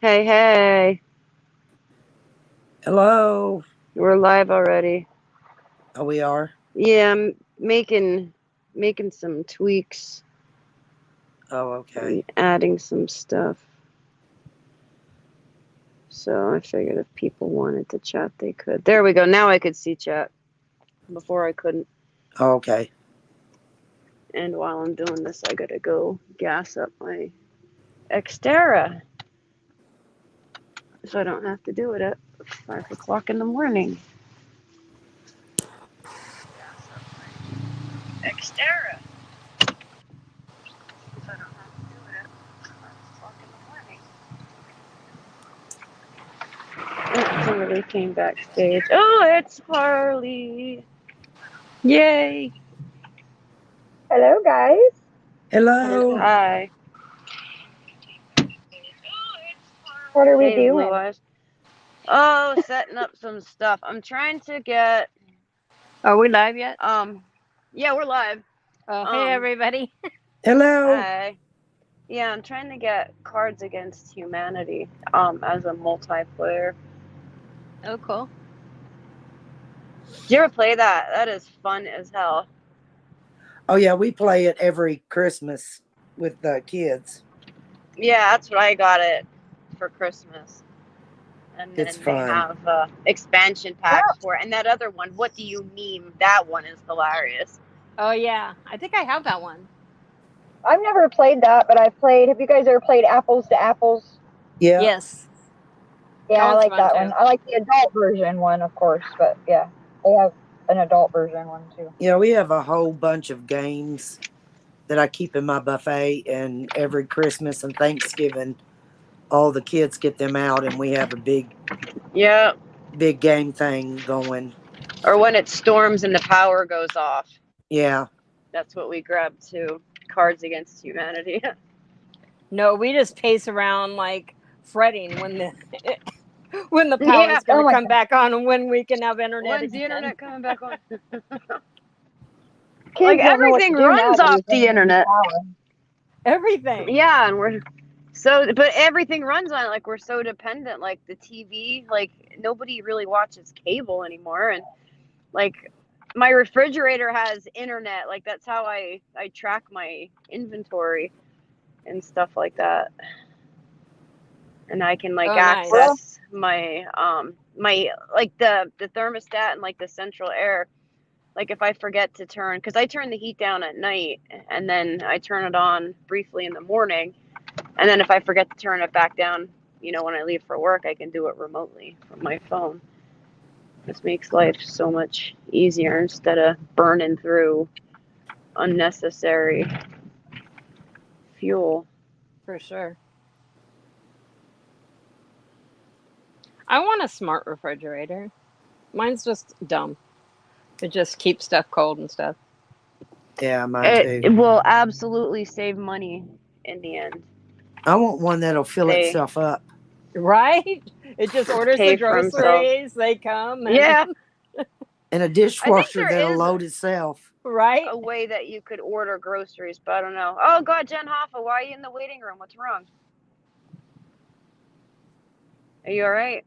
Hey, hey. Hello. We're live already. Oh, we are? Yeah, I'm making some tweaks Oh, and okay. adding some stuff. So I figured if people wanted to chat, they could. There we go. Now I could see chat. Before I couldn't. Oh, okay. And while I'm doing this, I gotta go gas up my Xterra so I don't have to do it at 5 o'clock in the morning. Xterra. So I don't have to do it at 5 o'clock in the morning. Oh, somebody came backstage. Oh, it's Harley. Yay. Hello, guys. Hello. Hi. What are we Hey, Blue doing? Eyes. Oh, setting up some stuff. I'm trying to get Are we live yet? yeah, we're live. Hey, Um, everybody. Hello. hi. Yeah, I'm trying to get Cards Against Humanity as a multiplayer. Oh, cool. Did you ever play that? That is fun as hell. Oh, yeah, we play it every Christmas with the kids. Yeah, that's what I got it for Christmas. And It's then they fun. have expansion packs for it. And that other one, What Do You Meme? That one is hilarious. Oh, yeah. I think I have that one. I've never played that, but I've played. Have you guys ever played Apples to Apples? Yeah. Yes. Yeah, That I one's like fun, that one. too. I like the adult version one, of course, but yeah, they have an adult version one too. Yeah, we have a whole bunch of games that I keep in my buffet, and every Christmas and Thanksgiving, all the kids get them out, and we have a Yeah. big game thing going. Or when it storms and the power goes off. Yeah. That's what we grab too. Cards Against Humanity. No, we just pace around like fretting when the when the Yeah. power's going Oh to my come god, back on and when we can have internet When's the again. internet coming back on? Like kids don't know what to everything do runs nowadays off when the they lose internet. power. Everything. Yeah, and we're so, but everything runs on it. Like we're so dependent. Like the TV, like nobody really watches cable anymore, and like my refrigerator has internet. Like that's how I track my inventory and stuff like that. And I can like Oh, nice. Well, access my like the thermostat and like the central air. Like if I forget to turn, because I turn the heat down at night and then I turn it on briefly in the morning, and then if I forget to turn it back down, when I leave for work, I can do it remotely from my phone. This makes life so much easier instead of burning through unnecessary fuel. For sure. I want a smart refrigerator. Mine's just dumb. It just keeps stuff cold and stuff. Yeah, mine It too. will absolutely save money in the end. I want one that'll fill They itself up. Right? It just orders the pay for themselves. groceries, they come, and Yeah, And a I think dishwasher that'll there is load itself. right? a way that you could order groceries, but I don't know. Oh God, Jen Hoffa, why are you in the waiting room? What's wrong? Are you all right?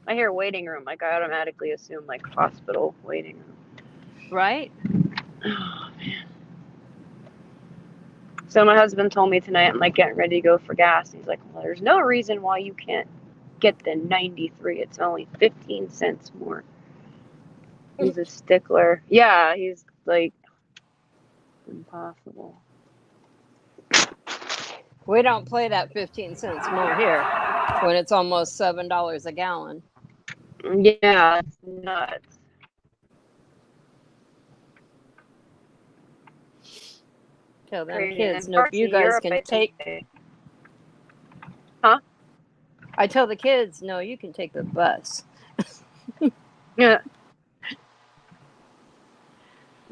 I hear waiting room, like I automatically assume like hospital waiting room. Right? Oh man. So my husband told me tonight I'm like getting ready to go for gas. He's like, well, there's no reason why you can't get the 93. It's only 15 cents more. He's a stickler. Yeah, he's like impossible. We don't play that 15 cents more here when it's almost $7 a gallon. Yeah, it's nuts. Tell them Crazy. And kids, then nope, parts you of guys Europe, can I think take. huh? I tell the kids, no, you can take the bus. Yeah.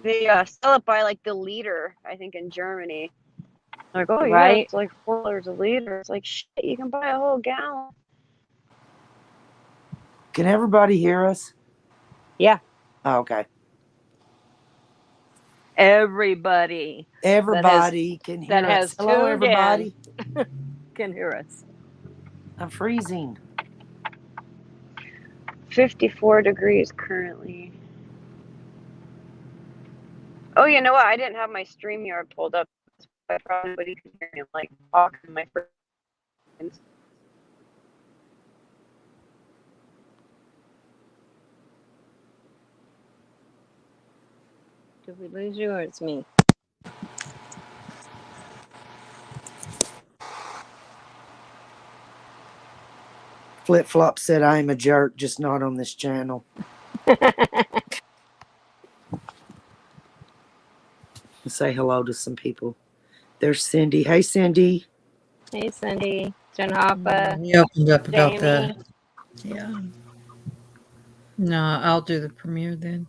They sell it by like the liter, I think, in Germany. Like, oh yeah, Right? it's like $4 a liter. It's like shit, you can buy a whole gallon. Can everybody hear us? Yeah. Oh, okay. Everybody Everybody can hear that us. has Hello, tuned everybody. can hear us. I'm freezing. 54 degrees currently. Oh, you know what? I didn't have my StreamYard pulled up. I probably could hear me like talking my friends. Did we lose you or it's me? Flip Flop said I'm a jerk, just not on this channel. Say hello to some people. There's Cindy. Hey, Cindy. Hey, Cindy. Jen Hoppa. You opened up about Jamie. the. Yeah. No, I'll do the premiere then.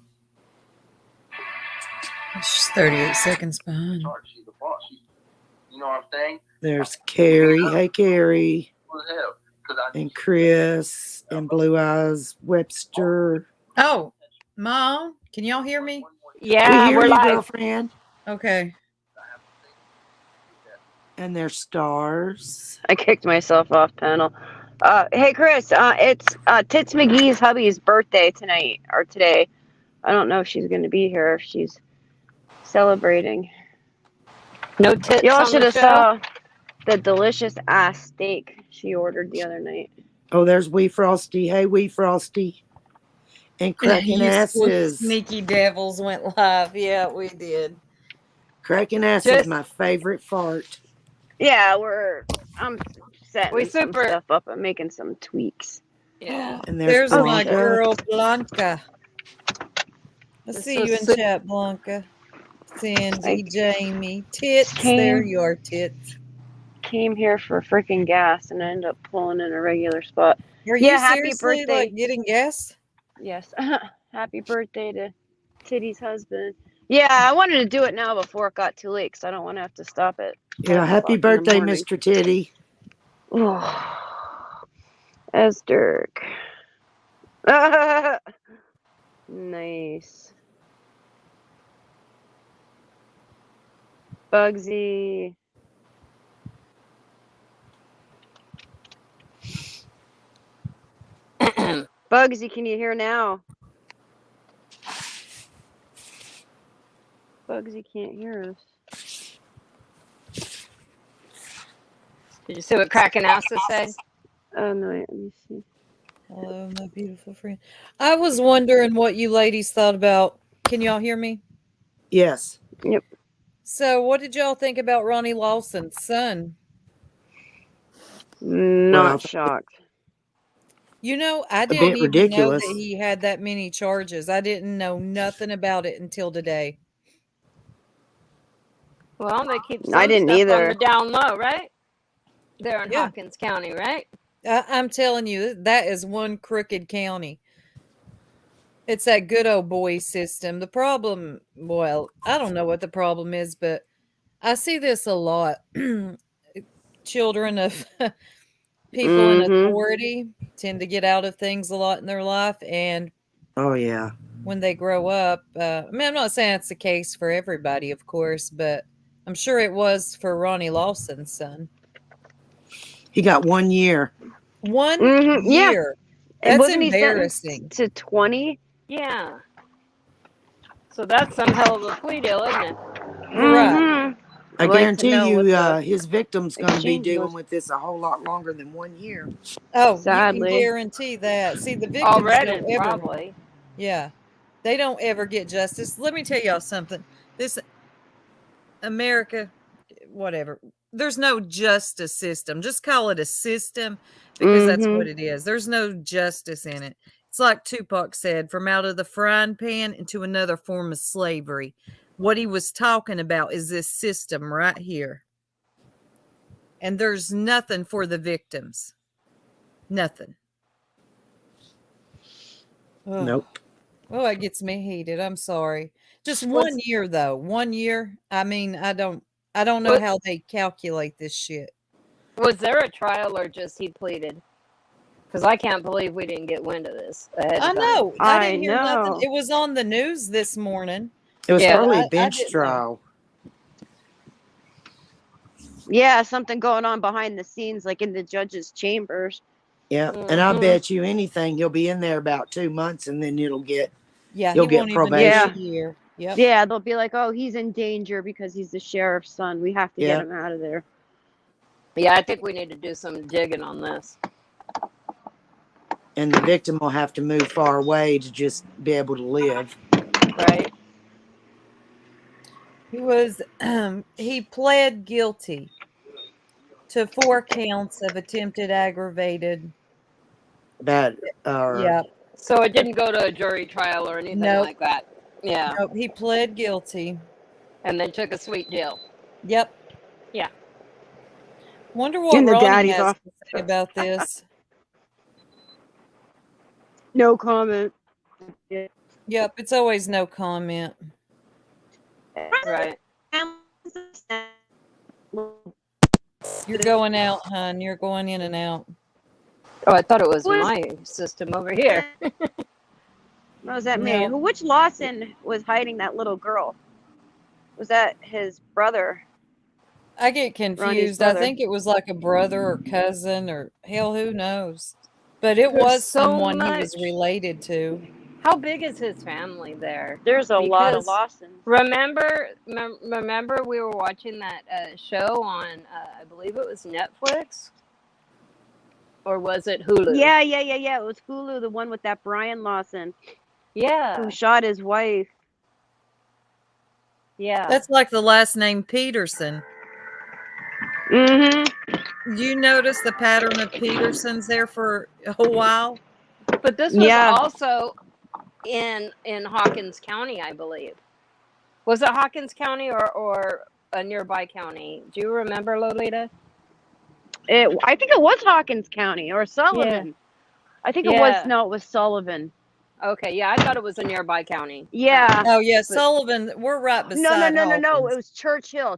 It's just 38 seconds behind. She's the boss. You know what I'm saying? There's Carrie. Hey, Carrie. And Chris and Blue Eyes Webster. Oh, Mom, can y'all hear me? Yeah, we hear we're you, live. girlfriend. Okay. And there's Stars. I kicked myself off panel. Hey Chris, it's Tits McGee's hubby's birthday tonight or today. I don't know if she's gonna be here. If she's celebrating. No tits Y'all on should the have show. saw the delicious ass steak she ordered the other night. Oh, there's Wee Frosty. Hey, Wee Frosty. And Cracking You Asses. Sneaky devils went live. Yeah, we did. Cracking Ass is Just- my favorite fart. Yeah, I'm setting We some super- stuff up. I'm making some tweaks. Yeah. And There's my Blanca. girl Blanca. Let's This see was you in su- chat, Blanca. Cindy, I Jamie, tits. came- There you are, tits. Came here for freaking gas and I ended up pulling in a regular spot. Are Yeah, you happy seriously birthday. like getting gas? Yes. Happy birthday to Titty's husband. Yeah, I wanted to do it now before it got too late because I don't want to have to stop it. Yeah, 5 happy o'clock in the birthday, morning. Mr. Titty. As Dirk. Nice. Bugsy. Bugsy, can you hear now? Bugsy can't hear us. Did you see what Cracking Asses said? Oh no, wait, let me see. Hello, my beautiful friend. I was wondering what you ladies thought about. Can y'all hear me? Yes. So, what did y'all think about Ronnie Lawson's son? Not Well, shocked. You know, I bit didn't even know ridiculous. that he had that many charges. I didn't know nothing about it until today. Well, they keep some I didn't stuff either. on the down low, right? There in Yeah. Hawkins County, right? I'm telling you, that is one crooked county. It's that good old boy system. The problem, well, I don't know what the problem is, but I see this a lot. Children of people in Mhm. authority tend to get out of things a lot in their life, and Oh, yeah. when they grow up, I mean, I'm not saying it's the case for everybody, of course, but I'm sure it was for Ronnie Lawson's son. He got 1 year. 1 Mhm, yeah. year. And That's wasn't embarrassing. he sentenced to 20? Yeah. So that's some hell of a plea deal, isn't it? Right. Mhm. I I'd like to guarantee know you, what the his victim's going to be exchange dealing was. with this a whole lot longer than 1 year. Oh, Sadly. you can guarantee that. See, the victims Already, don't ever, probably. yeah, they don't ever get justice. Let me tell y'all something. This America, whatever. There's no justice system. Just call it a system because that's what it is. There's no justice in it. It's like Tupac said, from out of the frying pan into another form of slavery. What he was talking about is this system right here. And there's nothing for the victims. Nothing. Ugh. Nope. Oh, that gets me heated. I'm sorry. Just What's- 1 year though. 1 year. I mean, I don't know What- how they calculate this shit. Was there a trial or just he pleaded? Because I can't believe we didn't get wind of this ahead of I time. know. I didn't hear know. nothing. It was on the news this morning. It was Yeah. probably I a bench didn't know. trial. Yeah, something going on behind the scenes, like in the judge's chambers. Yeah, and I Mhm. bet you anything he'll be in there about 2 months, and then Yeah, he you'll get won't even do Yeah. a year. Yep. Yeah, they'll be like, "Oh, he's in danger because he's the sheriff's son. We have to get Yeah, him out of there." Yeah, I think we need to do some digging on this. and the victim will have to move far away to just be able to live. Right. He was he pled guilty to 4 counts of attempted aggravated. That Yeah. So it didn't go to a jury trial or anything Nope. like that. Yeah. Nope. He pled guilty. And then took a sweet deal. Yep. Yeah. Wonder what And the Ronnie daddy's has off. to say about this. No comment. Yep. It's always no comment. Right. You're going out, hon. You're going in and out. Oh, I thought it was Was- my system over here. Was that me? No. Which Lawson was hiding that little girl? Was that his brother? I get confused. I brother. think it was like a brother or cousin or hell, who knows? But it There's was so someone he was much. related to. How big is his family there? There's a lot of Because- Lawsons. Remember we were watching that show on, I believe it was Netflix? Or was it Hulu? Yeah. It was Hulu, the one with that Brian Lawson Yeah. who shot his wife. Yeah. That's like the last name Peterson. Mm-hmm. You notice the pattern of Petersons there for a while? But this was Yeah. also in Hawkins County, I believe. Was it Hawkins County or a nearby county? Do you remember, Lolita? I think it was Hawkins County or Sullivan. I think it Yeah. was Sullivan. Okay, yeah, I thought it was a nearby county. Yeah. Oh yeah, Sullivan. We're right beside. No. It Hawkins. was Churchill.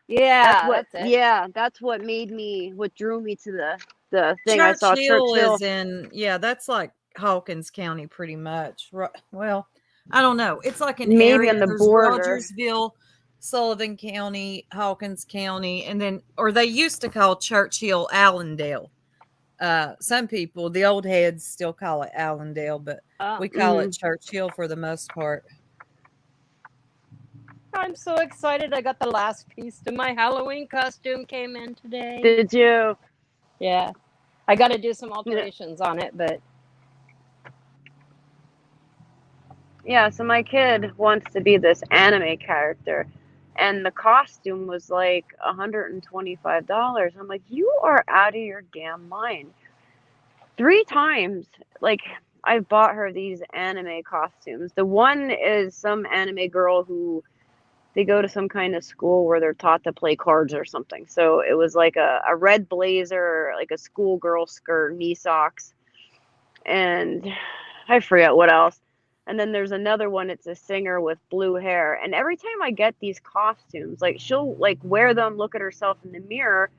Yeah, That's what. that's it. Yeah, that's what drew me to the thing. I saw Churchill Churchill. is in. Yeah, that's like Hawkins County, pretty much. Well, I don't know. It's like an Maybe area. on the There's border. Rogersville, Sullivan County, Hawkins County, and then, or they used to call Churchill Allendale. Some people, the old heads, still call it Allendale, but Oh, we call it Churchill for the most part. I'm so excited. I got the last piece to my Halloween costume came in today. Did you? Yeah. I got to do some alterations on it, but Yeah, so my kid wants to be this anime character, and the costume was like $125. I'm like, you are out of your damn mind. 3 times, like, I bought her these anime costumes. The one is some anime girl who they go to some kind of school where they're taught to play cards or something. So it was like a red blazer, like a schoolgirl skirt, knee socks, and I forget what else. And then there's another one, it's a singer with blue hair. And every time I get these costumes, like she'll like wear them, look at herself in the mirror,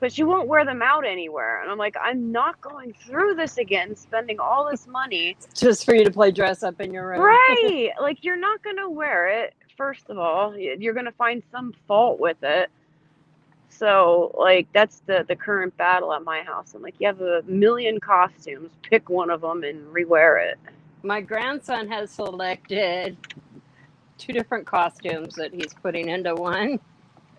but she won't wear them out anywhere. And I'm like, I'm not going through this again, spending all this money. just for you to play dress up in your room. Right. Like, you're not going to wear it, first of all. You're going to find some fault with it. So, like, that's the current battle at my house. I'm like, you have a million costumes. Pick one of them and rewear it. My grandson has selected 2 different costumes that he's putting into one.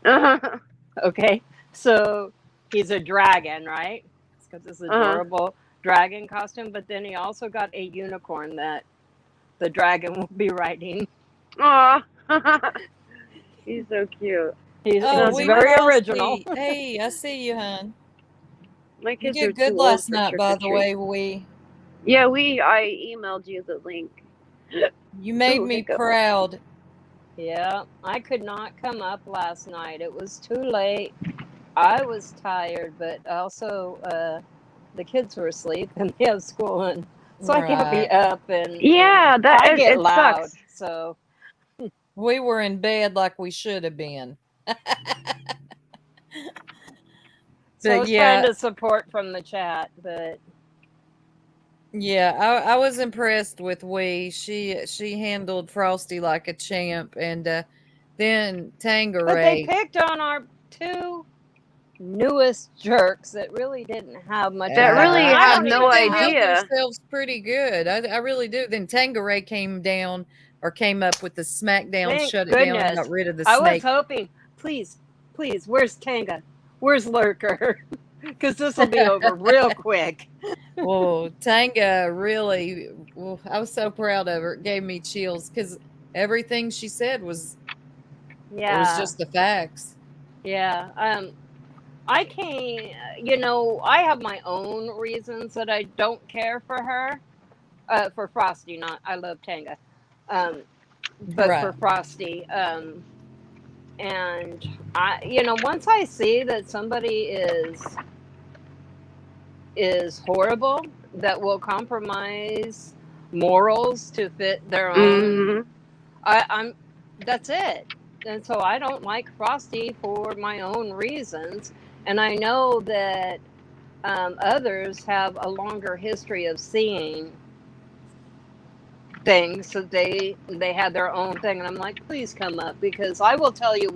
Uh-huh. Okay. So he's a dragon, right? It's got this adorable dragon costume, but then he also got a unicorn that the dragon will be riding. Aw. He's so cute. He's we very were all original. sweet. Hey, I see you, hon. My You kids are did good too last old for night, by the trick-or-treat. way. Yeah, I emailed you the link. You made Ooh, me hiccup. proud. Yeah, I could not come up last night. It was too late. I was tired, but also the kids were asleep and they have school, and so I can't be Right. up. And Yeah, that I get it loud. sucks. So We were in bed like we should have been. So I But was yeah, trying to support from the chat, but Yeah, I was impressed with Wee. She handled Frosty like a champ, and then But they Tangeray. picked on our two newest jerks that really didn't have much of That a really background. I I had don't think no even they know. held idea. themselves pretty good. I really do. Then Tangeray came down or came up with the smackdown, Thank shut it down, and got goodness. rid of the I was snake. hoping, please, please, where's Tanga? Where's Lurker? Because this will be over real quick. Well, Tanga really, well, I was so proud of her. It gave me chills because everything she said was it was Yeah, just the facts. yeah. I can't, I have my own reasons that I don't care for her. For Frosty, not, I love Tanga. But for Right. Frosty, and once I see that somebody is horrible, that will compromise morals to fit their own, Hmm. I'm that's it. And so I don't like Frosty for my own reasons, and I know that others have a longer history of seeing things, so they had their own thing, and I'm like, please come up, because I will tell you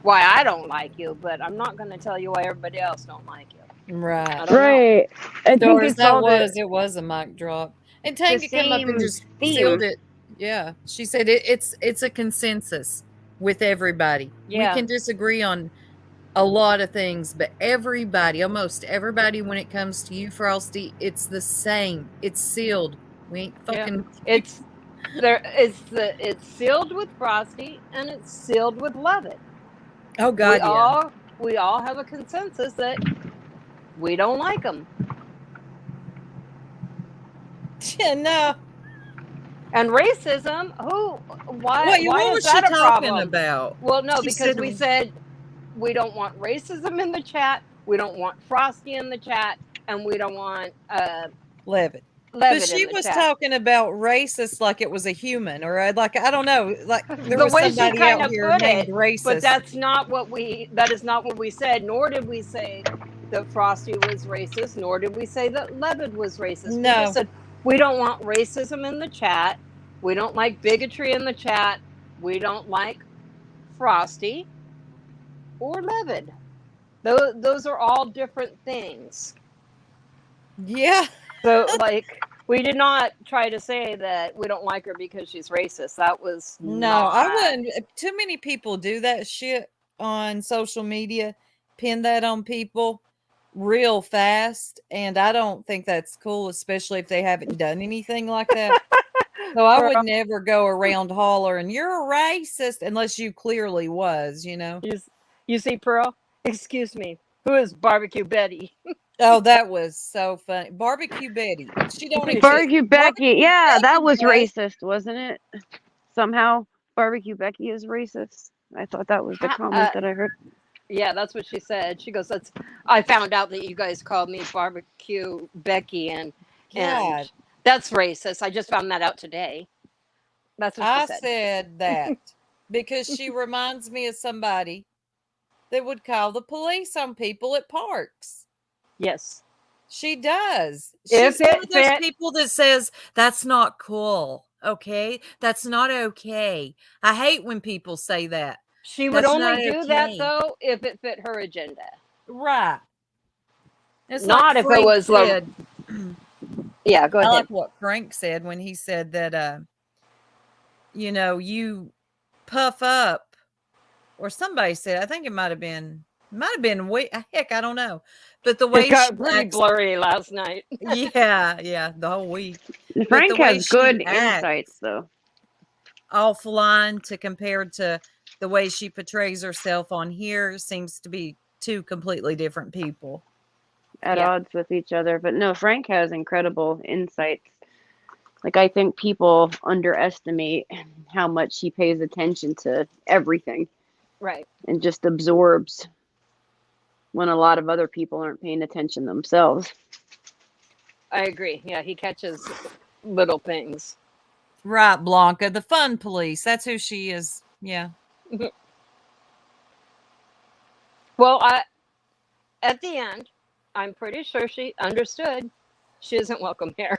why I don't like you, but I'm not going to tell you why everybody else don't like you. Right. I don't know. Right. I So think as it's all it was a mic drop. And the Tanga came up and same just sealed theme. it. Yeah. She said it's a consensus with everybody. We Yeah. can disagree on a lot of things, but everybody, almost everybody, when it comes to you, Frosty, it's the same. It's sealed. We ain't Yeah. fucking It's it's sealed with Frosty, and it's sealed with Lovett. Oh God, yeah. We all have a consensus that we don't like them. Yeah, no. And racism, why What why was is she that a talking problem? about? Well, no, She because said we said we don't want racism in the chat, we don't want Frosty in the chat, and we don't want Levitt. But Levitt she in the was chat. talking about racist like it was a human, or like I don't know, like there The was way she somebody kind out of here put named it, racist. but that is not what we said, nor did we say that Frosty was racist, nor did we say that Levitt was racist. We No. just said we don't want racism in the chat. We don't like bigotry in the chat. We don't like Frosty or Levitt. Those are all different things. Yeah. So, like, we did not try to say that we don't like her because she's racist. That was No, I wouldn't. Too many people do that shit on social media, pin that on people real fast, and I don't think that's cool, especially if they haven't done anything like that. So I would never go around hollering, "You're a racist," unless you clearly was, you know. You see, Pearl? Excuse me. Who is Barbecue Betty? Oh, that was so funny. Barbecue Betty. She don't exist. Barbecue Becky. Barbecue Yeah, that Becky was does. racist, wasn't it? Somehow Barbecue Becky is racist. I thought that was the comment that I heard. Yeah, that's what she said. She goes, I found out that you guys called me Barbecue Becky, and God. that's racist. I just found that out today. That's what I she said. said that because she reminds me of somebody that would call the police on people at parks. Yes. She does. If She's one it of those fit- people that says, that's not cool. Okay. That's not okay. I hate when people say that. She would That's only not do that, okay. though, if it fit her agenda. Right. It's Not like if it Frank was said. Yeah, go I ahead. like what Frank said when he said that, you puff up, or somebody said, I think it might have been heck, I don't know. But the way It got she pretty acts, blurry last night. yeah, the whole week. Frank the way has she good acts insights, though. offline to compared to the way she portrays herself on here seems to be two completely different people. At odds with each other. But no, Frank has incredible insights. Like, I think people underestimate how much he pays attention to everything. Right. And just absorbs when a lot of other people aren't paying attention themselves. I agree. Yeah, he catches little things. Right, Blanca, the fun police. That's who she is. Yeah. Well, at the end, I'm pretty sure she understood she isn't welcome here.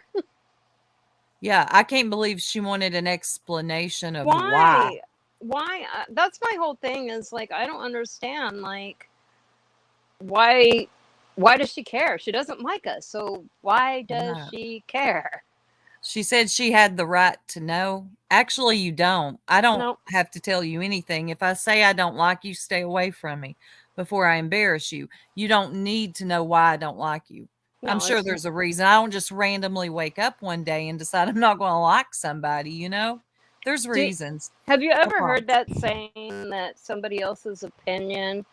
Yeah, I can't believe she wanted an explanation of why. Why? Why? That's my whole thing. Is like I don't understand. Like why? Why does she care? She doesn't like us, so why does No. she care? She said she had the right to know. Actually, you don't. I don't No, have to tell you anything. If I say I don't like you, stay away from me before I embarrass you. You don't need to know why I don't like you. I'm no. sure It's there's a reason. I don't just randomly wake up one day and decide I'm not going to like somebody, you know? There's do, reasons. have you I ever heard promise. that saying that somebody else's opinion,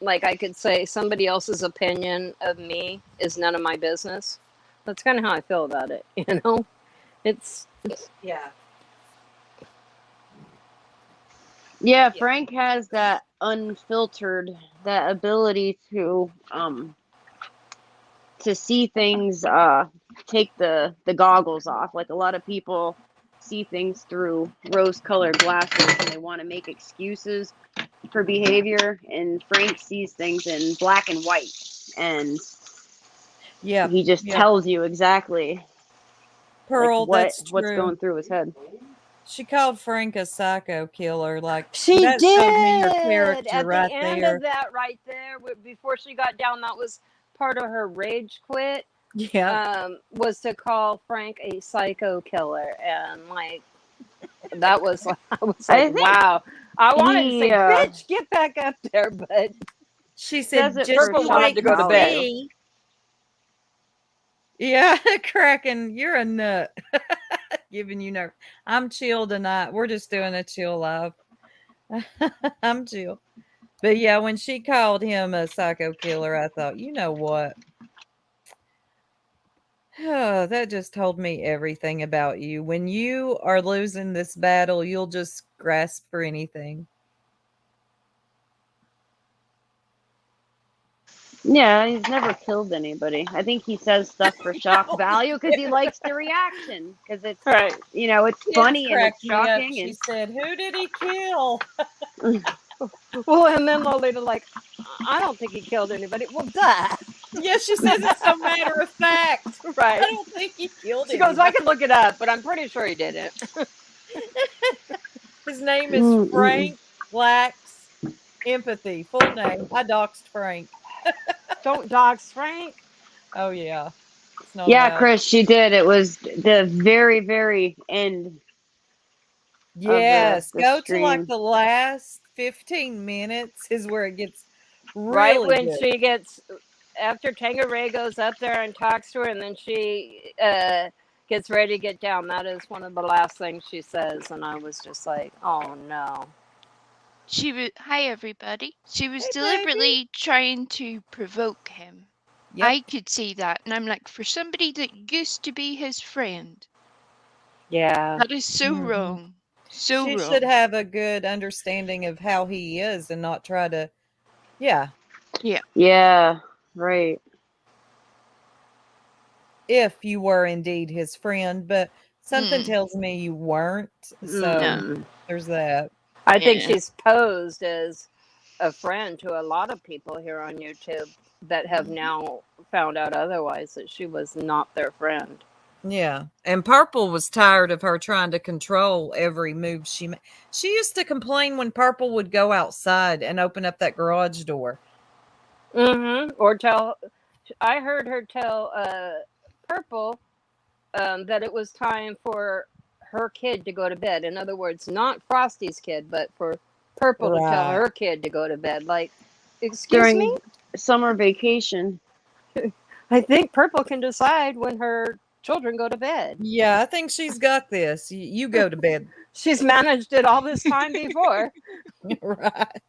like I could say, somebody else's opinion of me is none of my business? That's kind of how I feel about it. You know, it's Yeah. Yeah, Frank has that unfiltered, that ability to see things, take the goggles off. Like a lot of people see things through rose-colored glasses and they want to make excuses for behavior, and Frank sees things in black and white, and Yeah. he just Yeah. tells you exactly like Pearl, that's what's true. going through his head. She called Frank a psycho killer. Like, she that did showed me your at character the right end there. of that right there. Before she got down, that was part of her rage quit. Yeah. Was to call Frank a psycho killer, and like that was like I was I like, think wow. I wanted to he say, "Bitch, get back up there," but She says said, it just for Purple you wanted shock to wait go and to bed. value. see. Yeah, Kraken, you're a nut. Giving you nerve. I'm chill tonight. We're just doing a chill live. I'm chill. But yeah, when she called him a psycho killer, I thought, you know what? Oh, that just told me everything about you. When you are losing this battle, you'll just grasp for anything. Yeah, he's never killed anybody. I think he says stuff for shock value because he likes the reaction, because it's Right. it's Kids funny and it's cracked me up. shocking She and said, who did he kill? Well, and then Lolita like, I don't think he killed anybody. Well, duh. Yeah, she says it's so matter of fact. I Right. don't think he killed She goes, I anybody. can look it up, but I'm pretty sure he didn't. His name is Frank Lacks Empathy. Full name. I doxed Frank. Don't dox Frank. Oh yeah. It's not yeah, allowed. Chris, she did. It was the very, very end Yes. the Go to like stream. the last 15 minutes is where it gets Right really when good. she gets, after Tangeray goes up there and talks to her, and then she gets ready to get down. That is one of the last things she says, and I was just like, oh no. She was, hi everybody. She was Hey, deliberately trying to provoke him. Yep. I could see that, and I'm like, for somebody that used to be his friend, Yeah. that is so Mhm. wrong. So She wrong. should have a good understanding of how he is and not try to, yeah, Yeah, right. if you were indeed his friend, but something Hmm. tells me you weren't. So Mm. there's that. I think Yeah. she's posed as a friend to a lot of people here on YouTube that have now found out otherwise, that she was not their friend. Yeah. And Purple was tired of her trying to control every move she made. She used to complain when Purple would go outside and open up that garage door. Mm-hmm. Or I heard her tell Purple that it was time for her kid to go to bed. In other words, not Frosty's kid, but for Purple to tell Right. her kid to go to bed. Like, excuse During me? summer vacation. I think Purple can decide when her children go to bed. Yeah, I think she's got this. You go to bed. She's managed it all this time before. Right.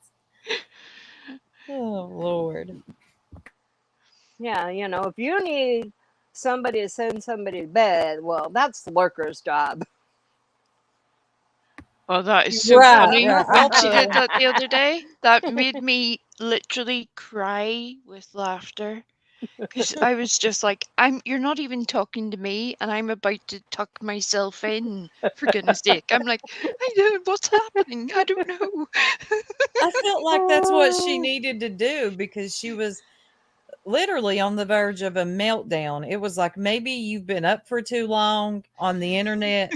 Oh, Lord. Yeah, if you need somebody to send somebody to bed, well, that's the Lurker's job. Oh, that is so Right, funny. right. When she did that the other day, that made me literally cry with laughter. Because I was just like, you're not even talking to me, and I'm about to tuck myself in, for goodness sake. I'm like, what's happening? I don't know. I felt like that's what she needed to do because she was literally on the verge of a meltdown. It was like maybe you've been up for too long on the internet,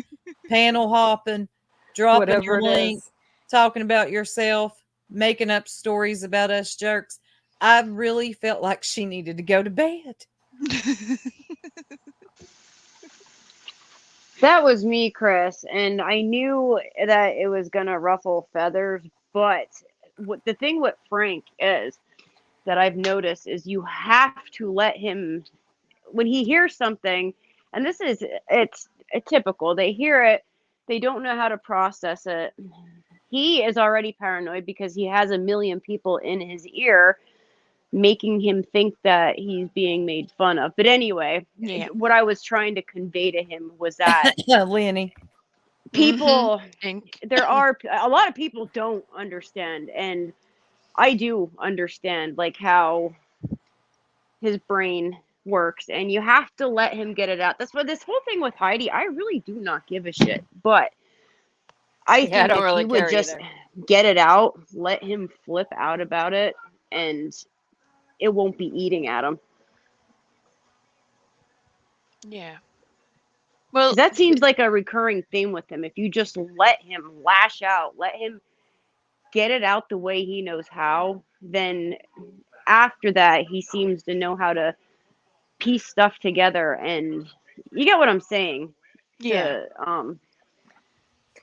panel hopping, dropping Whatever your it link, is. talking about yourself, making up stories about us jerks. I really felt like she needed to go to bed. That was me, Chris, and I knew that it was gonna ruffle feathers. But the thing with Frank is that I've noticed is you have to let him when he hears something, and it's typical. They hear it, they don't know how to process it. He is already paranoid because he has a million people in his ear making him think that he's being made fun of. But anyway, Yeah. what I was trying to convey to him was that Lenny. people Ink. there are a lot of people don't understand, and I do understand like how his brain works, and you have to let him get it out. That's why this whole thing with Heidi, I really do not give a shit. But I Yeah, I think don't if really he would care just either. get it out, let him flip out about it, and it won't be eating at him. Yeah. Well, 'Cause that seems like a recurring theme with him. If you just let him lash out, let him get it out the way he knows how, then after that he seems to know how to piece stuff together, and you get what I'm saying, yeah. to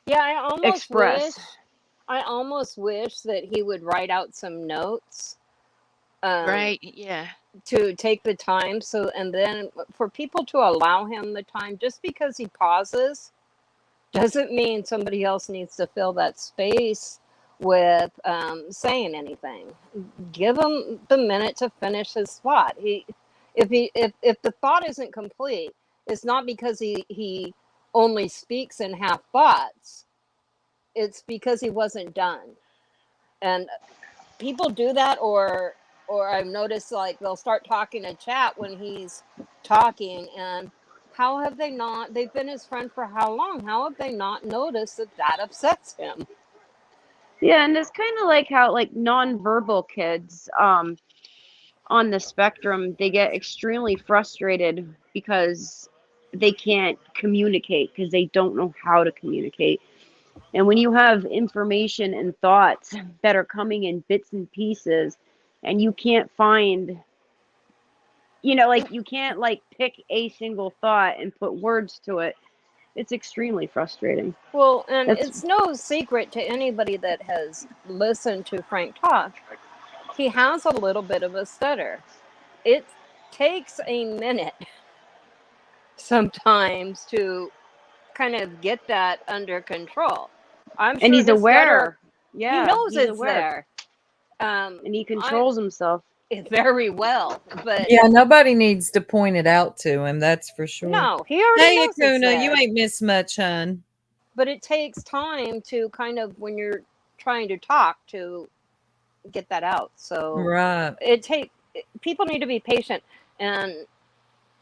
Yeah, express. I almost wish that he would write out some notes. Right. Yeah. To take the time, so and then for people to allow him the time. Just because he pauses doesn't mean somebody else needs to fill that space with saying anything. Give him the minute to finish his thought. If the thought isn't complete, it's not because he only speaks in half thoughts. It's because he wasn't done. And people do that, or I've noticed like they'll start talking in chat when he's talking, and how have they not? They've been his friend for how long? How have they not noticed that that upsets him? Yeah, and it's kind of like how like nonverbal kids on the spectrum, they get extremely frustrated because they can't communicate because they don't know how to communicate. And when you have information and thoughts that are coming in bits and pieces, and you can't find, like you can't like pick a single thought and put words to it, it's extremely frustrating. Well, and That's it's no secret to anybody that has listened to Frank talk. He has a little bit of a stutter. It takes a minute sometimes to kind of get that under control. I'm and sure he's his stutter, aware. he Yeah, knows he's it's aware, there. and he I controls himself. very well, but Yeah, nobody needs to point it out to him, that's for sure. no, he already Hey, knows it's Akuna, you there. ain't missed much, hun. But it takes time to kind of, when you're trying to talk, to get that out. So Right. people need to be patient, and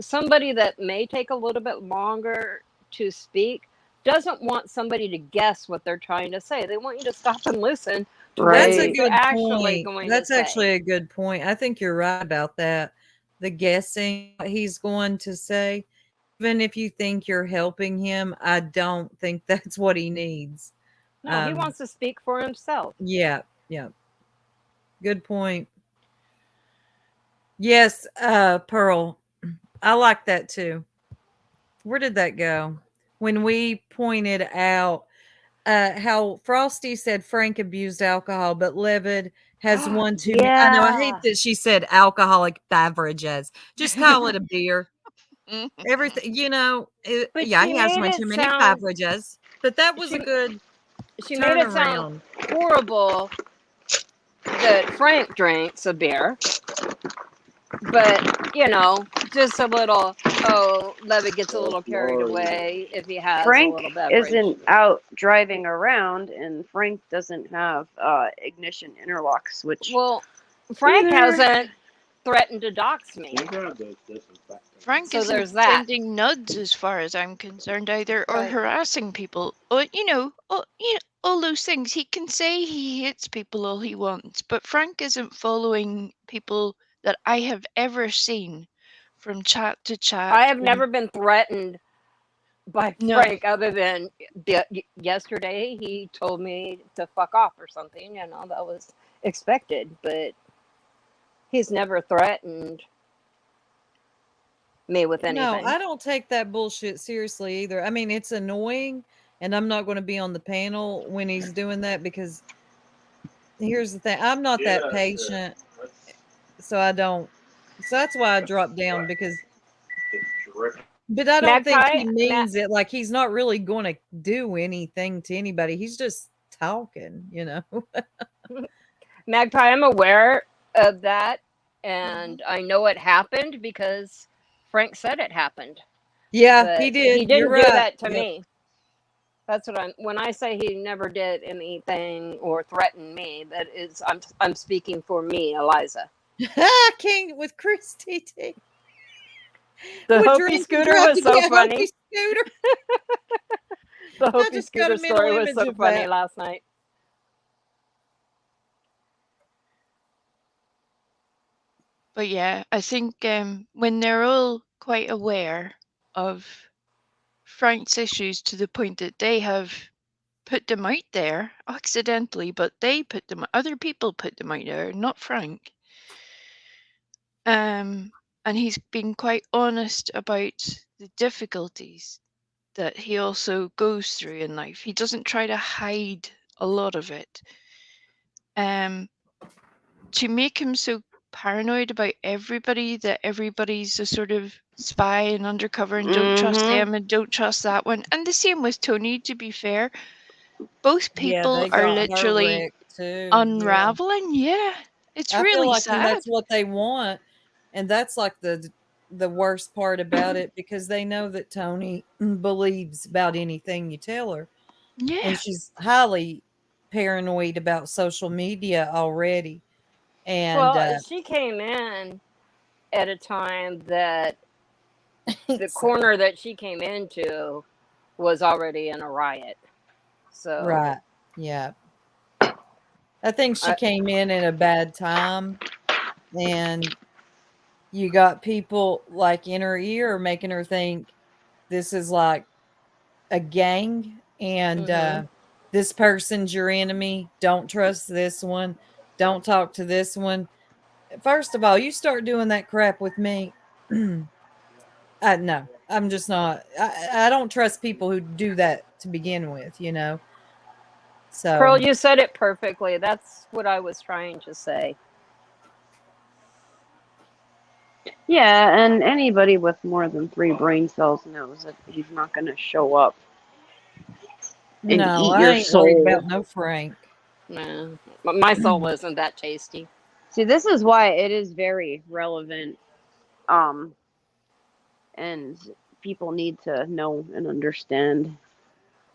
somebody that may take a little bit longer to speak doesn't want somebody to guess what they're trying to say. They want you to stop and listen to what That's it a is Right. you're good actually point. going That's to say. actually a good point. I think you're right about that. The guessing what he's going to say, even if you think you're helping him, I don't think that's what he needs. No, he wants to speak for himself. Yeah, yeah. Good point. Yes, Pearl. I like that too. Where did that go? When we pointed out how Frosty said Frank abused alcohol, but Levitt has one too many. I know. I hate Yeah. that she said alcoholic beverages. Just call it a beer. Mhm. Everything, But yeah, she he has made one it too many sound beverages. But that was a she good she made it sound turnaround. horrible that Frank drinks a beer, but just a little. Oh, Levitt gets a little carried away if he has a Frank little beverage. isn't out driving around, and Frank doesn't have ignition interlock switch. Well, Frank either. hasn't threatened to dox me, Frank so isn't there's that. sending nuds, as far as I'm concerned, either, or Right. harassing people. Or all those things. He can say he hates people all he wants, but Frank isn't following people that I have ever seen from chat to chat. I have never been threatened by No. Frank other than yesterday he told me to fuck off or something. You know, that was expected, but he's never threatened me with anything. No, I don't take that bullshit seriously either. I mean, it's annoying, and I'm not going to be on the panel when he's doing that because here's the thing: I'm not that patient, so I don't. So that's why I dropped down because. But I don't think he means it. Like he's not really going to do anything to anybody. He's just talking, you know. Magpie, I'm aware of that, and I know it happened because Frank said it happened. Yeah, But he did. He didn't You're do right. that to me. That's what when I say he never did anything or threatened me, that is I'm speaking for me, Eliza. King with Christy T. The Hopi scooter was so funny. The Hopi scooter story was so funny last night. But yeah, I think when they're all quite aware of Frank's issues to the point that they have put them out there accidentally, but they put them, other people put them out there, not Frank. And he's been quite honest about the difficulties that he also goes through in life. He doesn't try to hide a lot of it. To make him so paranoid about everybody that everybody's a sort of spy and undercover and don't trust them and don't trust that one. And the same with Tony, to be fair. Both people are literally unraveling. Yeah. It's I really feel like sad. that's what they want. And that's like the worst part about it because they know that Tony believes about anything you tell her. Yeah. And she's highly paranoid about social media already. And she came in at a time that the corner that she came into was already in a riot. So right. Yeah. I think she came in at a bad time, and you got people like in her ear making her think this is like a gang and this person's your enemy. Don't trust this one. Don't talk to this one. First of all, you start doing that crap with me. No, I'm just not. I don't trust people who do that to begin with, you know. So, Pearl, you said it perfectly. That's what I was trying to say. Yeah, and anybody with more than 3 brain cells knows that he's not going to show up and no, eat I your ain't soul. worried about no Frank. Nah, my soul isn't that tasty. See, this is why it is very relevant, and people need to know and understand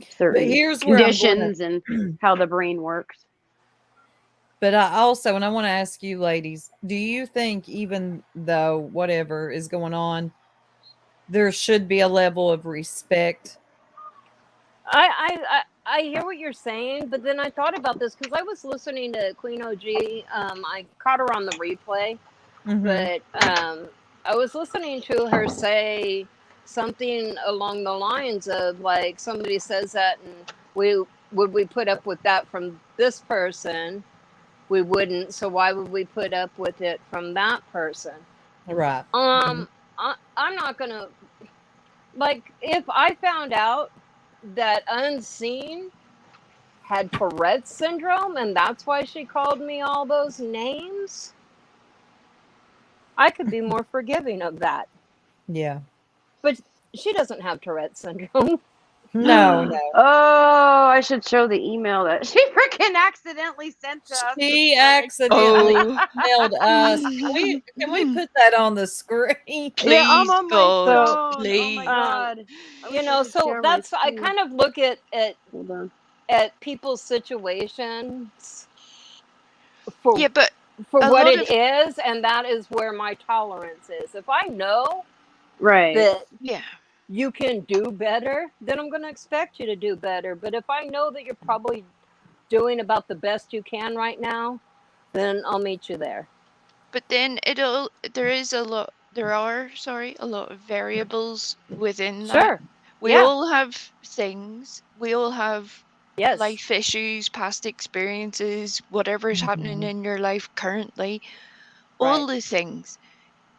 certain conditions and how the brain works. But I also, and I want to ask you ladies, do you think even though whatever is going on, there should be a level of respect? I hear what you're saying, but then I thought about this because I was listening to Queen OG. I caught her on the replay, but I was listening to her say something along the lines of like somebody says that, and would we put up with that from this person? We wouldn't. So why would we put up with it from that person? Right. I'm not gonna like if I found out that Unseen had Tourette's syndrome and that's why she called me all those names, I could be more forgiving of that. Yeah. But she doesn't have Tourette's syndrome. No. Oh, I should show the email that she freaking accidentally sent to us. She accidentally emailed us. Can we put that on the screen? Please, yeah, I'm on my phone. Please. Oh my god. You know, so that's I kind of look at Hold on. at people's situations for but for what it is, and that is where my tolerance is. If I know that you can do better, then I'm going to expect you to do better. But if I know that you're probably doing about the best you can right now, then I'll meet you there. But then there are, sorry, a lot of variables within that. Sure. We Yeah. all have things. We all have Yes. life issues, past experiences, whatever is happening Mhm. in your life currently. All the things.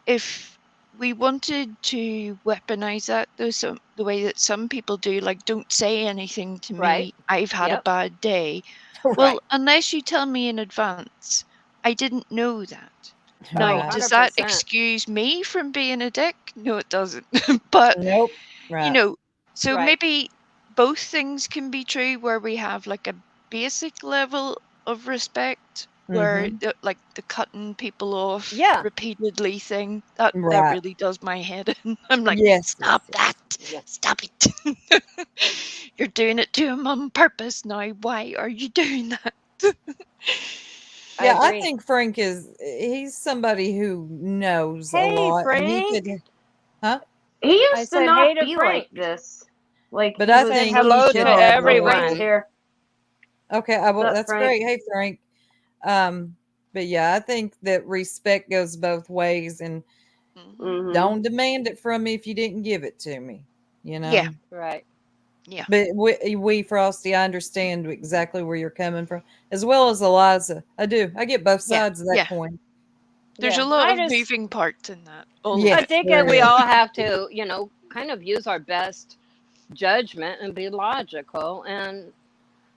If we wanted to weaponize that, the way that some people do, like, don't say anything to Right. me, I've had a Yep. bad day. Right. Well, unless you tell me in advance, I didn't know that. No, Now, Right. does that 100%. excuse me from being a dick? No, it doesn't. But, Nope. you Right. know, so Right. maybe both things can be true where we have like a basic level of respect, where Mhm. like the cutting people off Yeah. repeatedly thing, that Right. really does my head in. I'm like, Yes. stop Yes. that. Yeah. Stop it. You're doing it to him on purpose now. Why are you doing that? I Yeah, I agree. think Frank he's somebody who knows a Hey, lot, and he Frank. could, huh? He I used to said hey not to be Frank. like this. Like But he I was Said think hello he to should chill. have Oh, more everyone. Frank's weight. here. Okay, What's up, that's Frank? great. Hey, Frank. But yeah, I think that respect goes both ways, and Mhm. Mhm. don't demand it from me if you didn't give it to me. You know. Yeah. Right. Yeah. But we Frosty, I understand exactly where you're coming from, as well as Eliza. I do. I get both Yeah. sides of that Yeah. coin. There's Yeah. a lot I of just moving parts in that. All Yes, of I it. think there that we is. all have to, kind of use our best judgment and be logical and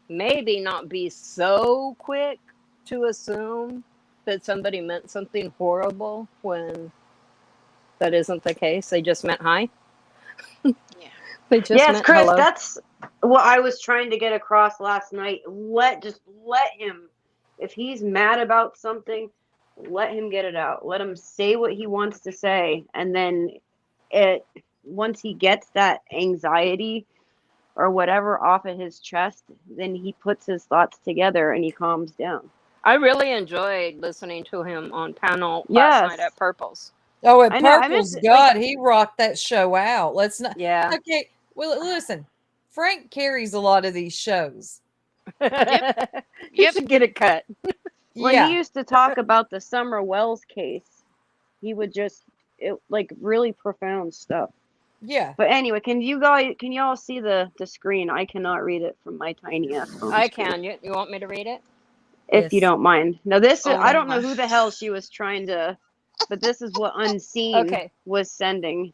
maybe not be so quick to assume that somebody meant something horrible when that isn't the case. They just meant hi. Yeah. They just Yes, meant Chris, hello. that's what I was trying to get across last night. Just let him. If he's mad about something, let him get it out. Let him say what he wants to say, and then once he gets that anxiety or whatever off of his chest, then he puts his thoughts together and he calms down. I really enjoyed listening to him on panel last Yes. night at Purple's. Oh, at I know. I Purple's, miss God, he rocked that show out. Let's not. Yeah. Okay, well, listen. Frank carries a lot of these shows. He Yep. should get it cut. when Yeah, he used to talk about the Summer Wells case, he would just like really profound stuff. yeah. But anyway, can y'all see the screen? I cannot read it from my tiny ass phone I screen. can. You want me to read it? If you Yes. don't mind. Now this is, Oh I don't know my. who the hell she was trying to, but this is what Unseen Okay. was sending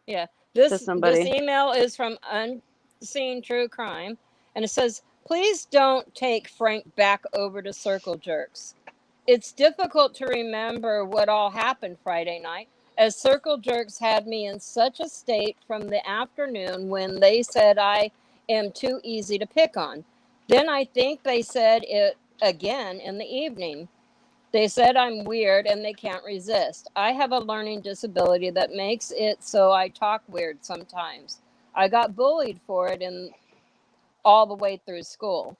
Yeah. to This somebody. email is from Unseen True Crime, and it says, "Please don't take Frank back over to Circle Jerks. It's difficult to remember what all happened Friday night, as Circle Jerks had me in such a state from the afternoon when they said I am too easy to pick on. Then I think they said it again in the evening. They said I'm weird and they can't resist. I have a learning disability that makes it so I talk weird sometimes. I got bullied for it all the way through school.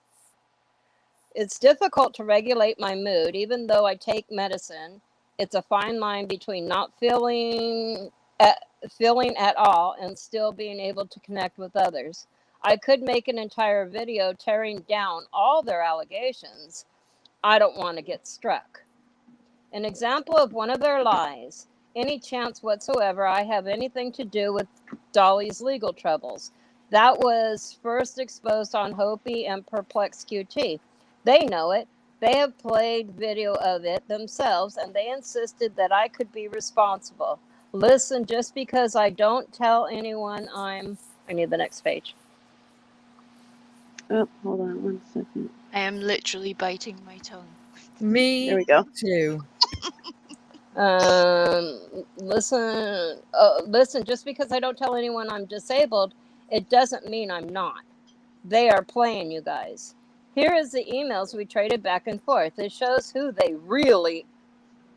It's difficult to regulate my mood, even though I take medicine. It's a fine line between not feeling at all and still being able to connect with others. I could make an entire video tearing down all their allegations. I don't want to get struck. An example of one of their lies. Any chance whatsoever I have anything to do with Dolly's legal troubles. That was first exposed on Hopi and Perplex QT. They know it. They have played video of it themselves, and they insisted that I could be responsible. Listen, just because I don't tell anyone I need the next page. Oh, hold on 1 second. I am literally biting my tongue. Me There we go. too. Listen, just because I don't tell anyone I'm disabled, it doesn't mean I'm not. They are playing, you guys. Here is the emails we traded back and forth. It shows who they really,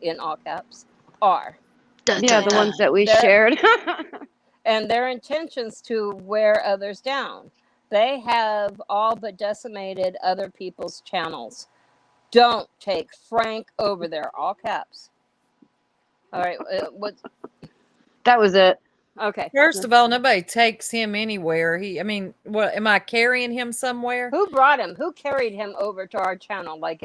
in all caps, are. Dun, Yeah, dun, the ones dun. that we They're- shared. And their intentions to wear others down. They have all but decimated other people's channels. Don't take Frank over there, all caps. All right, what's That was it. okay? First of all, nobody takes him anywhere. What am I carrying him somewhere? Who brought him? Who carried him over to our channel? Like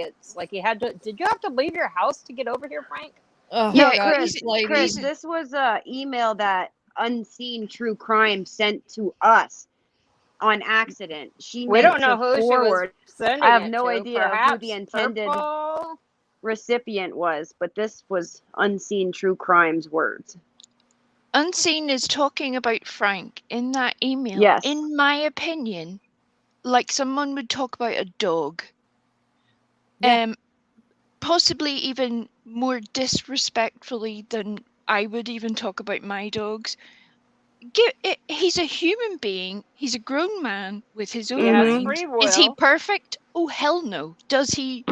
he had to. Did you have to leave your house to get over here, Frank? Oh, No, Yeah, God, Chris, this lady. Chris, this was a email that Unseen True Crime sent to us on accident. She We meant don't know to who she was forward. sending I have it no to. idea of who the Perhaps intended Purple. recipient was, but this was Unseen True Crime's words. Unseen is talking about Frank in that email. Yes. In my opinion, like someone would talk about a dog. Yeah. Possibly even more disrespectfully than I would even talk about my dogs. He's a human being. He's a grown man with his own He has Mhm. mind. free will. Is he perfect? Oh, hell no. Does he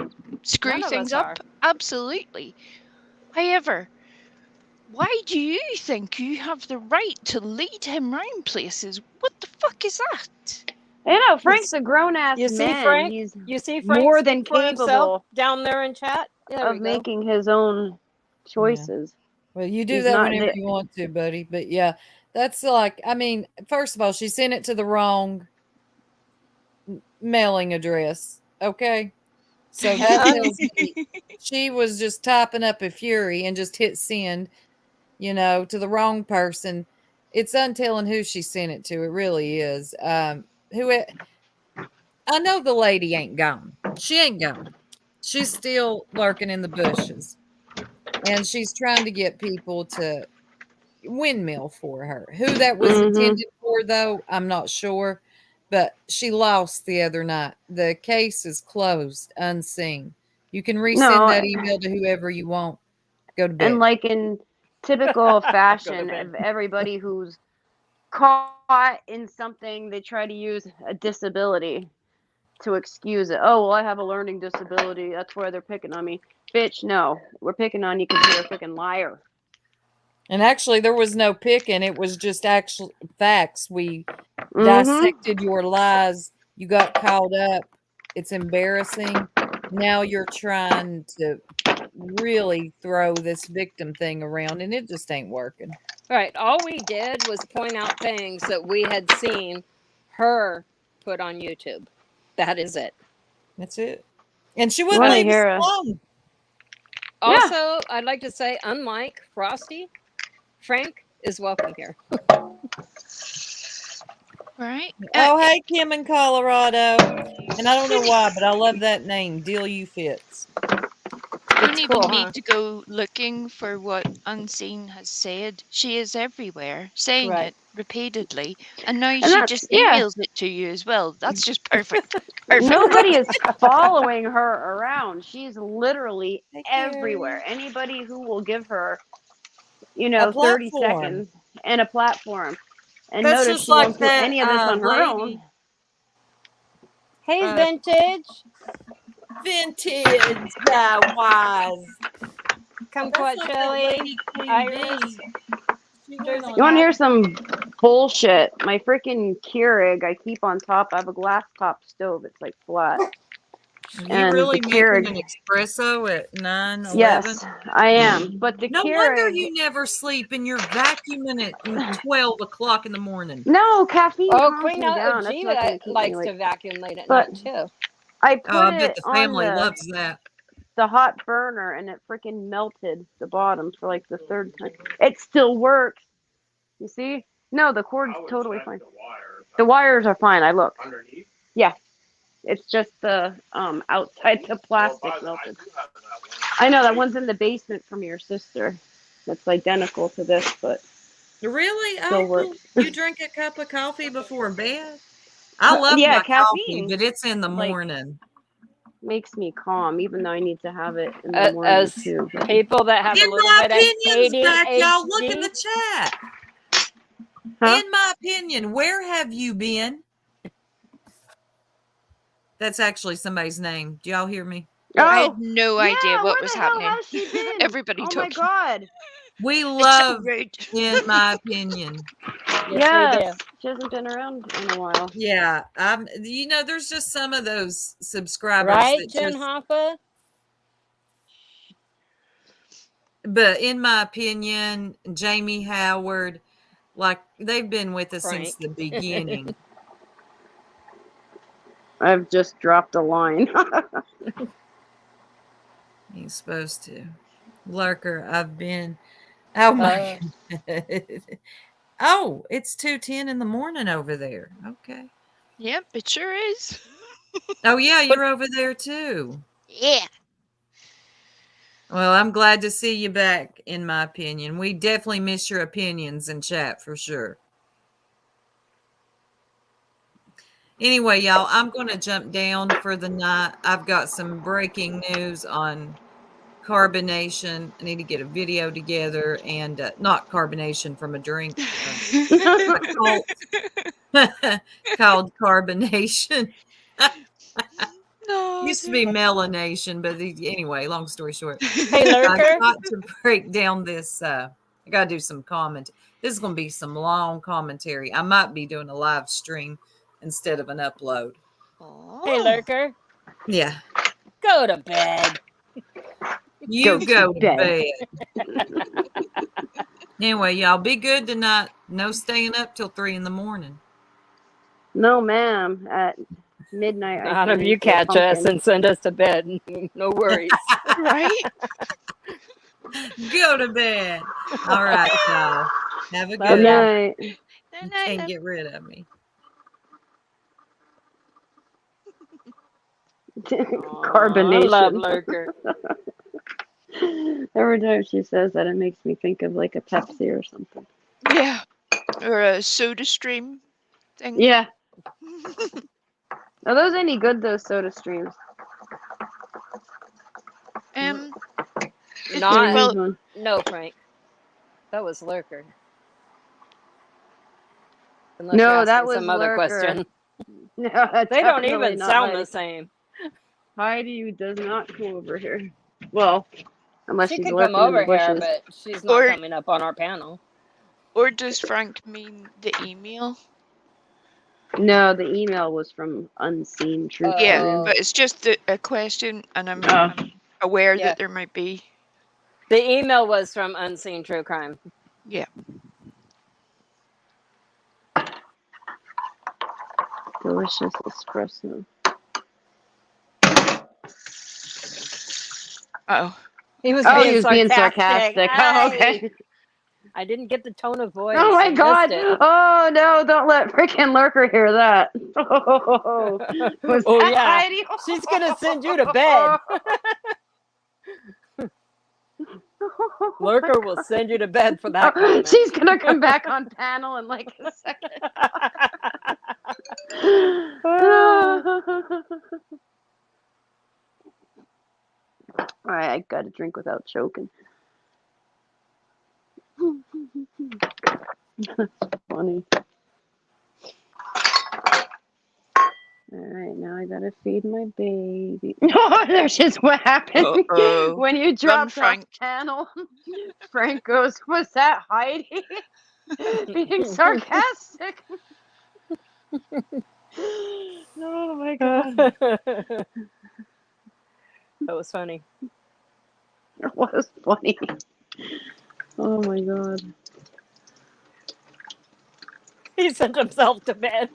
screw None of things us up? are. Absolutely. However, why do you think you have the right to lead him round places? What the fuck is that? You know, Frank's a grown ass You see man. Frank? He's You see Frank more speak than for himself capable down there in chat? There we of go. making his own choices. Well, you do He's that not whenever the- you want to, buddy. But yeah, that's like, I mean, first of all, she sent it to the wrong mailing address. Okay. So that tells me she was just typing up a fury and just hit send, to the wrong person. It's untelling who she sent it to. It really is. I know the lady ain't gone. She ain't gone. She's still lurking in the bushes. And she's trying to get people to windmill for her. Who that was Mhm. intended for, though, I'm not sure. But she lost the other night. The case is closed, unseen. You can resend No, that email to whoever you want. Go to bed. and like in typical fashion bed. of everybody who's caught in something, they try to use a disability to excuse it. Oh, well, I have a learning disability. That's why they're picking on me. Bitch, no. We're picking on you because you're a freaking liar. And actually, there was no picking. It was just actual facts. We Mhm. dissected your lies. You got caught up. It's embarrassing. Now you're trying to really throw this victim thing around, and it just ain't working. Right. All we did was point out things that we had seen her put on YouTube. That is it. That's it. And she You wouldn't wanna leave us hear alone. Yeah. Also, I'd like to say, unlike Frosty, Frank is welcome here. Right? Oh, hey, Kim in Colorado. And I don't know why, but I love that name. Deal you fits. Don't It's even cool, need huh? to go looking for what Unseen has said. She is everywhere, saying Right. it repeatedly, and now And she that's, just yeah. emails it to you as well. That's just perfect. Perfect. Nobody is following her around. She's literally Take care. everywhere. Anybody who will give her, A 30 platform. seconds and a platform. And That's notice just she like won't do that any of this on her lady. own. Hey, Uh, Vintage. Vintage guy wise. Kumquat That's like that Chili. lady Queen Iris. Bee. She went Jersey on You want to Cat. hear some bullshit? My freaking Keurig, I keep on top. I have a glass top stove. It's like flat. Are you And really the making Keurig. an espresso at 9:11? Yes, I am. But the No wonder Keurig. you never sleep and you're vacuuming at 12 o'clock in the morning. No, caffeine Oh, calms Queen me down. That's not going Ojima to keep me likes awake. to vacuum late at But night, too. I put Oh, I bet it the on family loves that. the hot burner and it freaking melted the bottom for like the third time. It still works. You see? No, the cord's totally fine. The wires are fine. I looked. Underneath? Yeah. It's just the outside the plastic melted. I know that one's in the basement from your sister. That's identical to this, but Really? still Oh, works. cool. You drink a cup of coffee before bed? I love Yeah, my coffee, caffeine. but it's in the Like, morning. makes me calm, even though I need to have it in the morning As too. But people that have a In little my bit of opinion's back, y'all. Look in ADHD. the chat. Huh? In my opinion, where have you been? That's actually somebody's name. Do y'all hear me? I Oh, had no idea yeah, what where was the hell happening. has she been? Everybody Oh my talking. god. We It's so love, rude. in my opinion. Yes, she hasn't been around in a while. Yeah, there's just some of those subscribers Right, that Jen just, Hoffa? but in my opinion, Jamie Howard, like they've been with us since Frank. the beginning. I've just dropped a line. He's supposed to. Lurker, I've been. Oh my Uh, God. Oh, it's 2:10 in the morning over there. Okay. Yep, it sure is. Oh yeah, you're over there too. Yeah. Well, I'm glad to see you back, in my opinion. We definitely miss your opinions in chat for sure. Anyway, y'all, I'm going to jump down for the night. I've got some breaking news on carbonation. I need to get a video together and not carbonation from a drink, called, called carbonation. No. Used to be melanation, but anyway, long story short, hey, I Lurker. got to break down this. I got to do some comment. This is going to be some long commentary. I might be doing a live stream instead of an upload. Hey, Oh. Lurker. Yeah. Go to bed. You go to bed. bed. Anyway, y'all be good tonight. No staying up till 3 in the morning. No, ma'am. At midnight, I Not turn if you into a catch us pumpkin. and send us to bed. No worries. Right? Go to bed. All right, y'all. Have a Love good Good ya. night. night. You can't get rid of me. Aw, I love Carbonation. Lurker. Every time she says that, it makes me think of like a Pepsi or something. Yeah. Or a soda stream thing. Yeah. Are those any good, those soda streams? It's- Not. well, One. No, Frank. That was Lurker. Unless No, you're that asking was some other Lurker. question. No, They don't definitely even not sound Heidi. the same. Heidi does not come over here. Well, unless She she's could come lurking in the over here, bushes. but she's not Or- coming up on our panel. or does Frank mean the email? No, the email was from Unseen Truth. Yeah, Oh. but it's just a question, and I'm Oh. aware Yeah. that there might be. The email was from Unseen True Crime. Yeah. Delicious espresso. Oh. He was Oh, being he was being sarcastic. sarcastic. Oh, okay. I didn't get the tone of voice. Oh my I god. missed it. Oh no, don't let freaking Lurker hear that. Oh, was Oh, that yeah. Heidi? She's gonna send you to bed. Lurker will send you to bed for that comment. She's gonna come back on panel in like a second. Alright, I gotta drink without choking. That's funny. Alright, now I gotta feed my baby. Oh, there's just what happened Uh-oh. when you dropped off Frank. panel. Frank goes, was that Heidi? Being sarcastic. Oh my god. That was funny. It was funny. Oh my god. He sent himself to bed.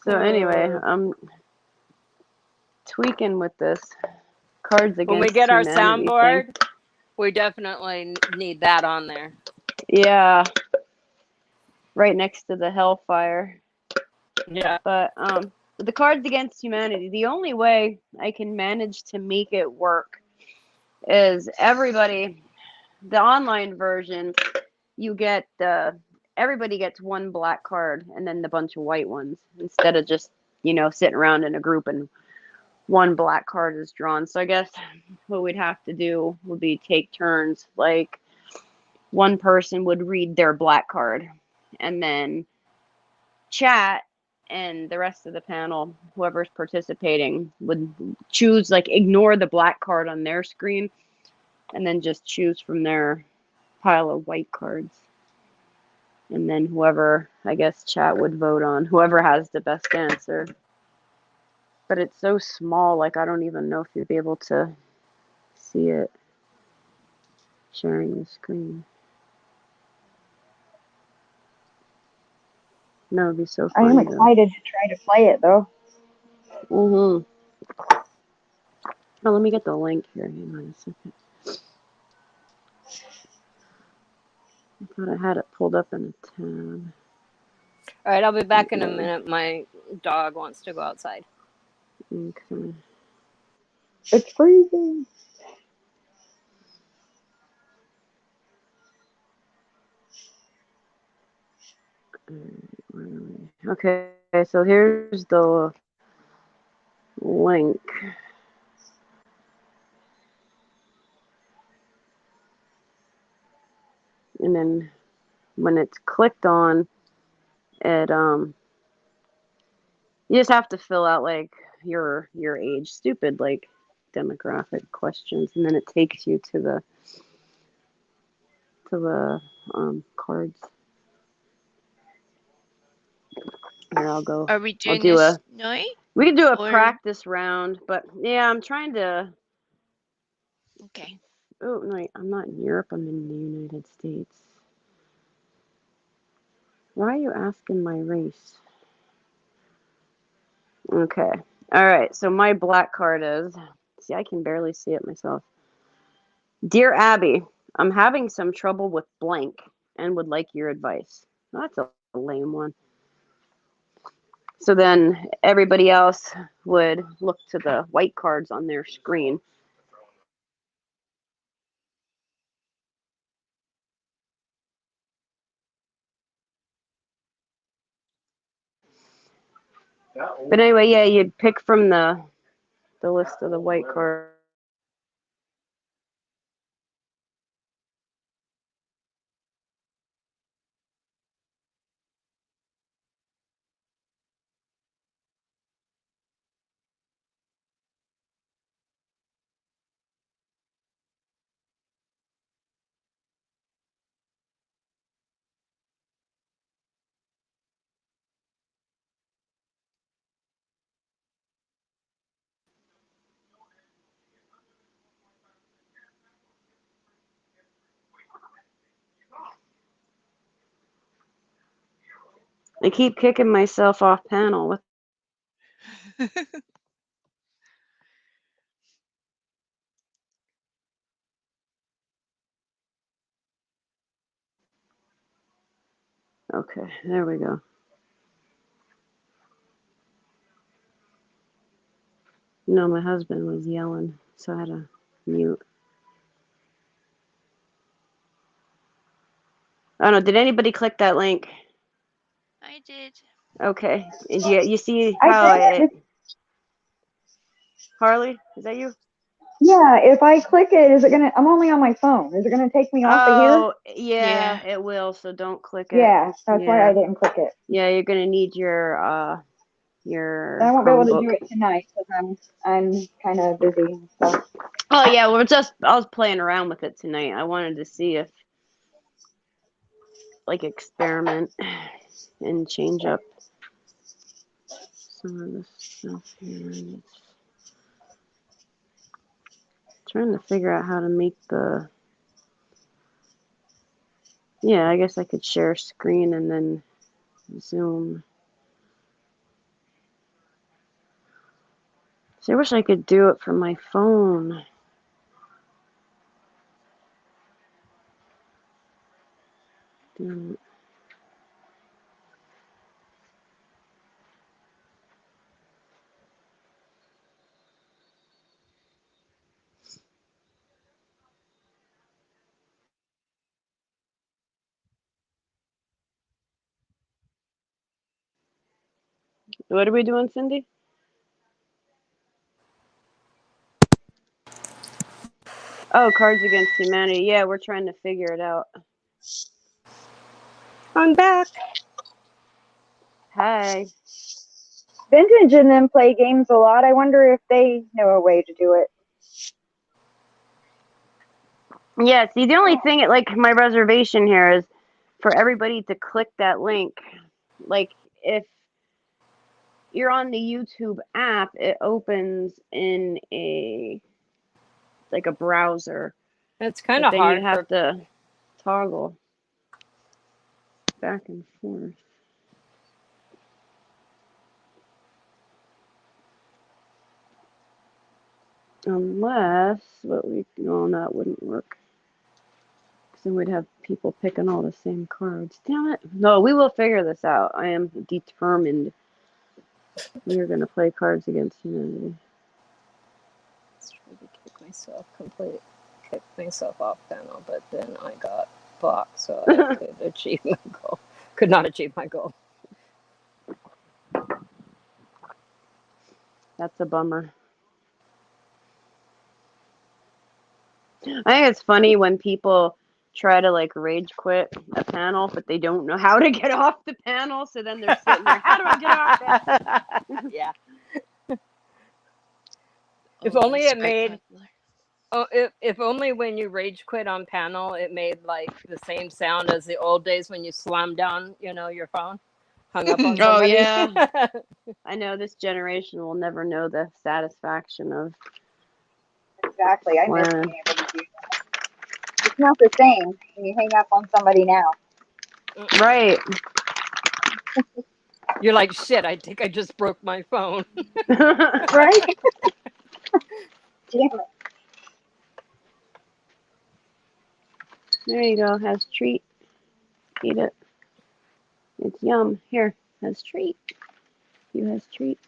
So anyway, I'm tweaking with this Cards Against When we get our Humanity soundboard, thing. we definitely need that on there. Yeah. Right next to the Hellfire. Yeah. But the Cards Against Humanity, the only way I can manage to make it work is everybody, the online version, you get everybody gets one black card and then the bunch of white ones instead of just, sitting around in a group and one black card is drawn. So I guess what we'd have to do would be take turns. Like one person would read their black card and then chat, and the rest of the panel, whoever's participating, would choose, ignore the black card on their screen and then just choose from their pile of white cards. And then whoever, I guess, chat would vote on, whoever has the best answer. But it's so small, I don't even know if you'd be able to see it sharing the screen. No, it'd be so I funny. am excited to try to play it though. Mm-hmm. Oh, let me get the link here. Hang on a second. I thought I had it pulled up in a tab. All right, I'll be back in a minute. My dog wants to go outside. Okay. It's freezing. Where are we? Okay, so here's the link. And then when it's clicked on, it you just have to fill out like your age, stupid like demographic questions, and then it takes you to the cards. Here, I'll go. Are we I'll doing do this a. now? We can do a Or practice round, but yeah, I'm trying to. okay. Oh no, I'm not in Europe. I'm in the United States. Why are you asking my race? Okay. All right. So my black card is. See, I can barely see it myself. Dear Abby, I'm having some trouble with blank and would like your advice. That's a lame one. So then everybody else would look to the white cards on their screen. But anyway, yeah, you'd pick from the list of the white cards. I keep kicking myself off panel. Okay, there we go. No, my husband was yelling, so I had to mute. I don't know. Did anybody click that link? I did. Okay. And you see I how did. Harley? Is that you? Yeah, if I click it, is it gonna? I'm only on my phone. Is it gonna take me off of here? Oh, yeah, it will. So don't click it. Yeah, that's why I didn't click it. Yeah, you're gonna need your I won't be able to Chromebook. do it tonight because I'm kind of busy. So. Oh yeah, I was playing around with it tonight. I wanted to see if like experiment and change up some of this stuff here. And it's trying to figure out how to make the. Yeah, I guess I could share screen and then Zoom. So I wish I could do it from my phone. Damn it. What are we doing, Cindy? Oh, Cards Against Humanity. Yeah, we're trying to figure it out. I'm back. Hi. Vintage and them play games a lot. I wonder if they know a way to do it. Yeah, see, the only thing, like, my reservation here is for everybody to click that link. Like, if you're on the YouTube app, it opens in like a browser. It's kind But of then you hard have for. to toggle back and forth. Unless no, that wouldn't work. Because then we'd have people picking all the same cards. Damn it. No, we will figure this out. I am determined. We are going to play Cards Against Humanity. Let's try to kick myself off panel, but then I got blocked, so I could not achieve my goal. That's a bummer. I think it's funny when people try to like rage quit a panel, but they don't know how to get off the panel. So then they're sitting there, how do I get off it? Yeah. If Oh, only that's it made. spectacular. Oh, if only when you rage quit on panel, it made like the same sound as the old days when you slammed down, your phone, hung up on Oh, somebody. yeah. I know this generation will never know the satisfaction of Exactly. I miss when. being able to do that. It's not the same when you hang up on somebody now. Right. You're like, shit, I think I just broke my phone. Right? Damn it. There you go. Has treat. Eat it. It's yum. Here, has treat. You has treat.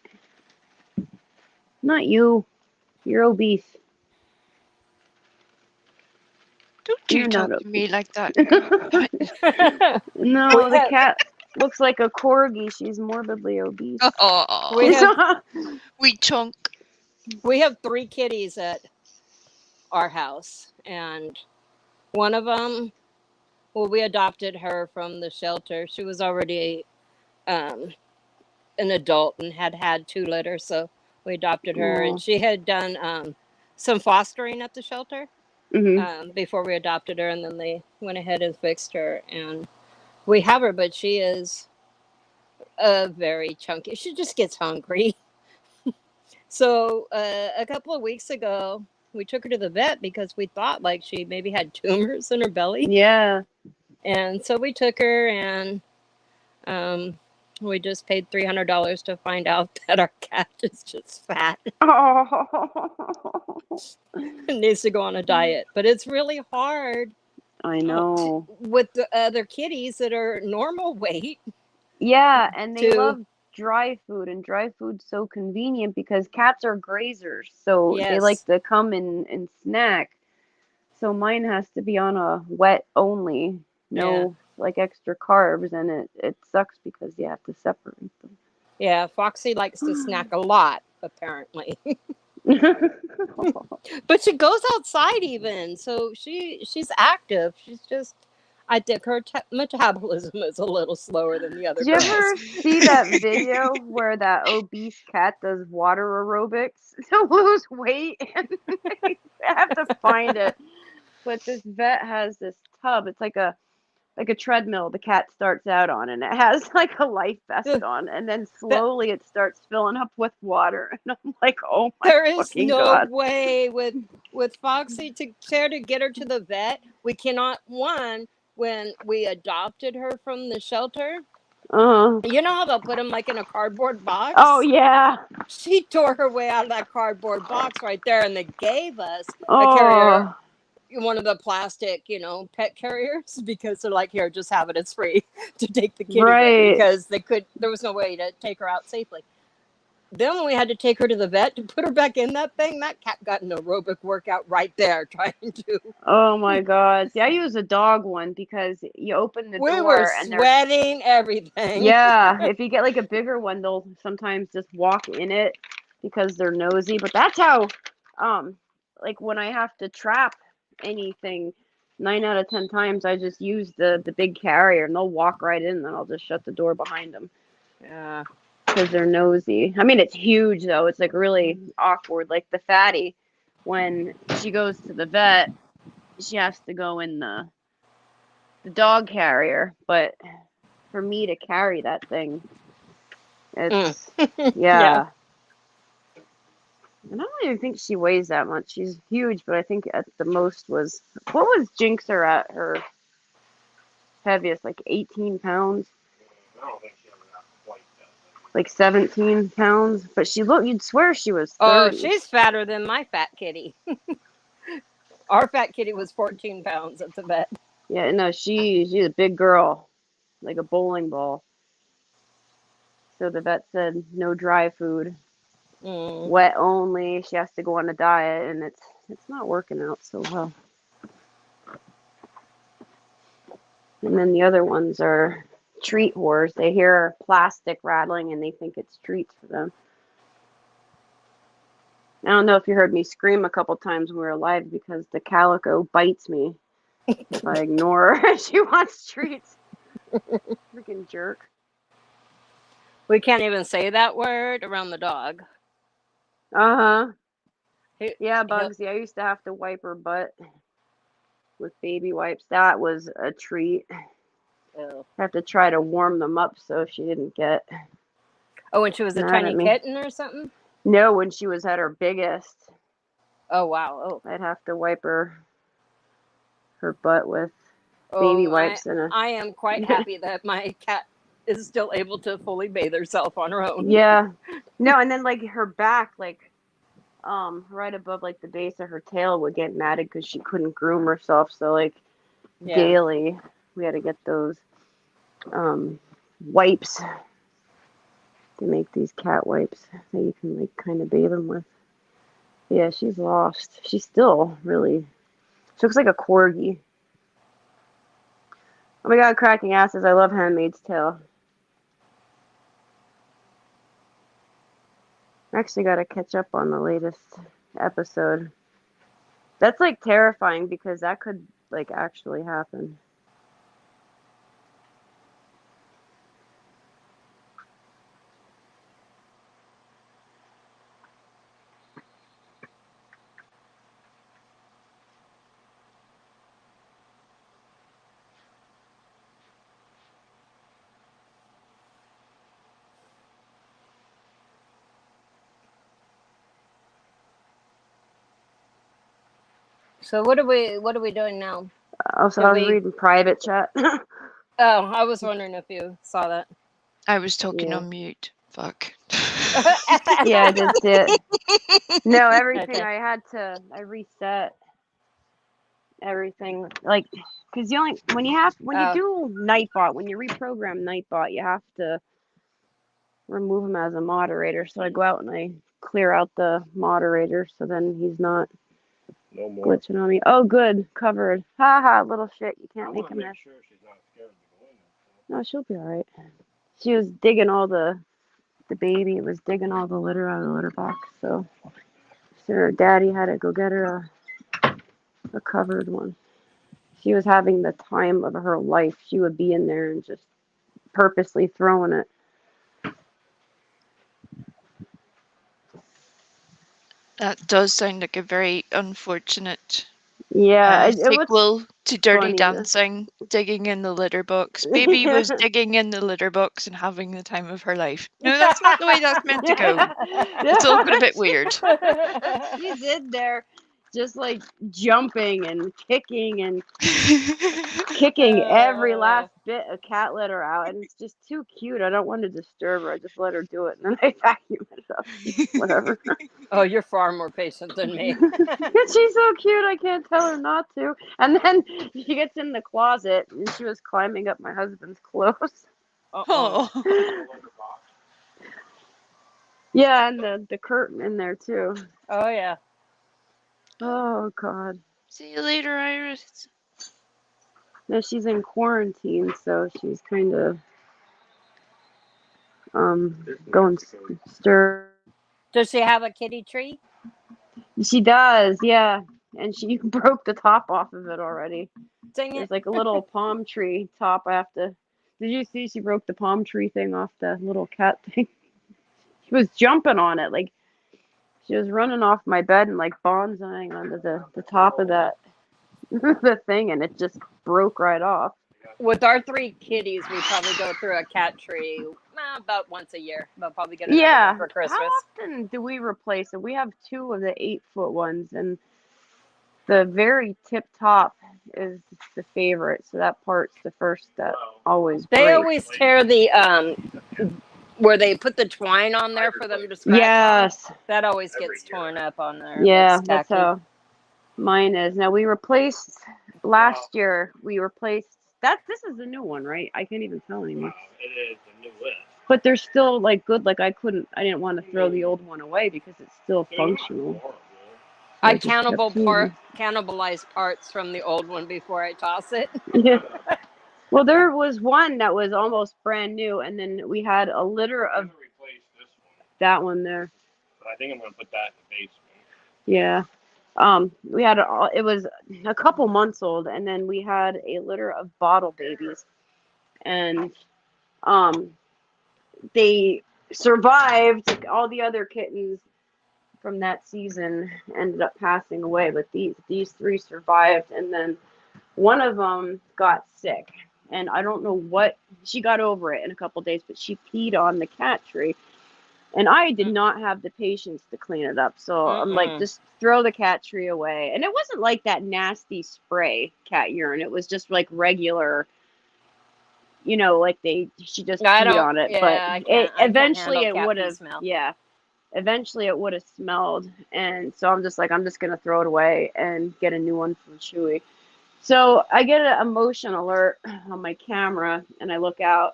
Not you. You're obese. Don't you You're talk not to me like that, obese. girl. No, the have- cat looks like a corgi. She's morbidly obese. Oh, we we chunk. We have 3 kitties at our house, and one of them, well, we adopted her from the shelter. She was already an adult and had 2 litters, so we adopted her, Aw. and she had done some fostering at the shelter before we adopted her, and then they went ahead and fixed her, and we have her, but she is very chunky. She just gets hungry. So a couple of weeks ago, we took her to the vet because we thought like she maybe had tumors in her belly. Yeah. And so we took her, and we just paid $300 to find out that our cat is just fat Oh. and needs to go on a diet. But it's really hard I know. with the other kitties that are normal weight. Yeah, and they to- love dry food, and dry food's so convenient because cats are grazers, so they like Yes. to come and snack. So mine has to be on a wet only, no like extra carbs, and it sucks because you have to separate them. Yeah, Foxy likes to snack a lot, apparently. But she goes outside even, so she's active. She's just, I think her metabolism is a little slower than the other Did you girls. ever see that video where that obese cat does water aerobics to lose weight? And I have to find it. But this vet has this tub. It's like a treadmill the cat starts out on, and it has like a life vest on, and then slowly it starts filling up with water. And I'm like, oh my There is fucking no God. way with Foxy to get her to the vet. We cannot. One, when we adopted her from the shelter, you know how they'll put them like in a cardboard box? Oh yeah. She tore her way out of that cardboard box right there, and they gave us a carrier, one of the plastic, pet carriers, because they're like, here, just have it. It's free to take the kitty with, Right. because there was no way to take her out safely. Then when we had to take her to the vet to put her back in that thing, that cat got an aerobic workout right there trying to. Oh my God. See, I use a dog one because you open the We door were and they're sweating everything. yeah. If you get like a bigger one, they'll sometimes just walk in it because they're nosy. But that's how, like when I have to trap anything, 9 out of 10 times I just use the big carrier, and they'll walk right in, and then I'll just shut the door behind them Yeah. because they're nosy. I mean, it's huge though. It's like really awkward. Like the fatty, when she goes to the vet, she has to go in the dog carrier, but for me to carry that thing, it's yeah. And I don't even think she weighs that much. She's huge, but I think at the most was, what was Jinxer at her heaviest, like 18 pounds? I don't think she ever got quite that. like 17 pounds, but you'd swear she was 30. Oh, she's fatter than my fat kitty. Our fat kitty was 14 pounds at the vet. Yeah, no, she's a big girl, like a bowling ball. So the vet said no dry food, wet only. She has to go on a diet, and it's not working out so well. And then the other ones are treat whores. They hear plastic rattling and they think it's treats for them. I don't know if you heard me scream a couple times when we were live because the calico bites me if I ignore her. She wants treats. Freaking jerk. We can't even say that word around the dog. Uh-huh. He'll- Yeah, Bugsy, I used to have to wipe her butt with baby wipes. That was a treat. Oh. I have to try to warm them up so she didn't get... Oh, when she was a Mad tiny at me. kitten or something? No, when she was at her biggest, Oh, wow. Oh, I'd have to wipe her butt with baby wipes and a... I am quite happy that my cat is still able to fully bathe herself on her own. Yeah. No, and then like her back, like right above like the base of her tail would get matted because she couldn't groom herself. So like Yeah. daily we had to get those wipes to make these cat wipes that you can like kind of bathe them with. Yeah, she's lost. She's still really... She looks like a corgi. Oh my god, cracking asses. I love Handmaid's Tale. I actually got to catch up on the latest episode. That's like terrifying because that could like actually happen. So what are we doing now? Also, Did I was we- reading private chat. Oh, I was wondering if you saw that. I was talking Yeah. on mute. Fuck. Yeah, I just did. No, everything Okay. I reset everything, like, because when you do Nightbot, when you reprogram Nightbot, you have to remove him as a moderator. So I go out and I clear out the moderator, so then he's not No more. glitching on me. Oh, good, covered. Ha ha, little shit. You I can't want make to him make mess. sure she's not scared to go in there. No, she'll be all right. She was digging all the baby was digging all the litter out of the litter box, so her daddy had to go get her a covered one. She was having the time of her life. She would be in there and just purposely throwing it. That does sound like a very unfortunate Yeah, it was sequel to Dirty funny, Dancing, digging in the litter box. Baby was digging in the litter box and having the time of her life. No, that's not the way that's meant to go. It's all got a bit weird. She's in there just like jumping and kicking every last bit of cat litter out, and it's just too cute. I don't want to disturb her. I just let her do it, and then I vacuum it up. Whatever. Oh, you're far more patient than me. She's so cute. I can't tell her not to. And then she gets in the closet, and she was climbing up my husband's clothes. Oh. Yeah, and the curtain in there too. Oh yeah. Oh God. See you later, Iris. No, she's in quarantine, so she's kind of going stir. Does she have a kitty tree? She does, yeah. And she broke the top off of it already. Dang There's it. like a little palm tree top. I have to. Did you see she broke the palm tree thing off the little cat thing? She was jumping on it, like she was running off my bed and like bonsaiing onto the top of that the thing, and it just broke right off. With our 3 kitties, we probably go through a cat tree about once a year. We'll probably get another Yeah. one for Christmas. How often do we replace it? We have 2 of the 8-foot ones, and the very tip top is the favorite. So that part's the first that always They breaks. always tear the Where they put the twine on there for them to scratch on. Yes. That always gets torn up on there. Yeah, Looks that's tacky. how mine is. Now we replaced last year. We replaced that. This is the new one, right? I can't even tell anymore. It is the new list. But they're still like good. Like I didn't want to throw the old one away because it's still functional. So I just kept cannibalize parts from the old one before I toss it. Yeah. Well, there was one that was almost brand new, and then we had a litter I'm of gonna replace this one, that one there. but I think I'm gonna put that in the basement. Yeah. We had it was a couple months old, and then we had a litter of bottle babies, and they survived. All the other kittens from that season ended up passing away, but these three survived, and then one of them got sick, and I don't know what she got over it in a couple days, but she peed on the cat tree. And I did not have the patience to clean it up. So I'm like, just throw the cat tree away. And it wasn't like that nasty spray cat urine. It was just like regular, like she just peed on it. But eventually it would have, eventually it would have smelled. And so I'm just like, I'm just going to throw it away and get a new one from Chewy. So I get an emotion alert on my camera and I look out.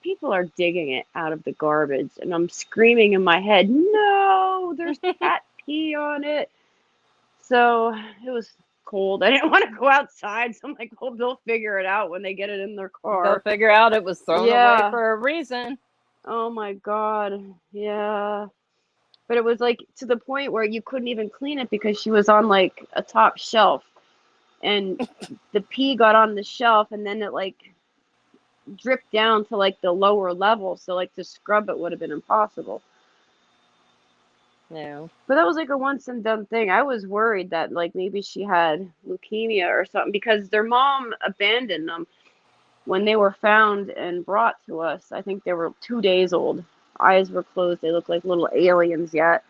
People are digging it out of the garbage, and I'm screaming in my head, no, there's cat pee on it. So it was cold. I didn't want to go outside, so I'm like, oh, they'll figure it out when they get it in their car. They'll figure out it was thrown away for a reason. Oh my God. Yeah. But it was like to the point where you couldn't even clean it because she was on like a top shelf, and the pee got on the shelf, and then it like dripped down to like the lower level, so like to scrub it would have been impossible. Yeah. But that was like a once and done thing. I was worried that like maybe she had leukemia or something because their mom abandoned them when they were found and brought to us. I think they were 2 days old. Eyes were closed. They looked like little aliens yet.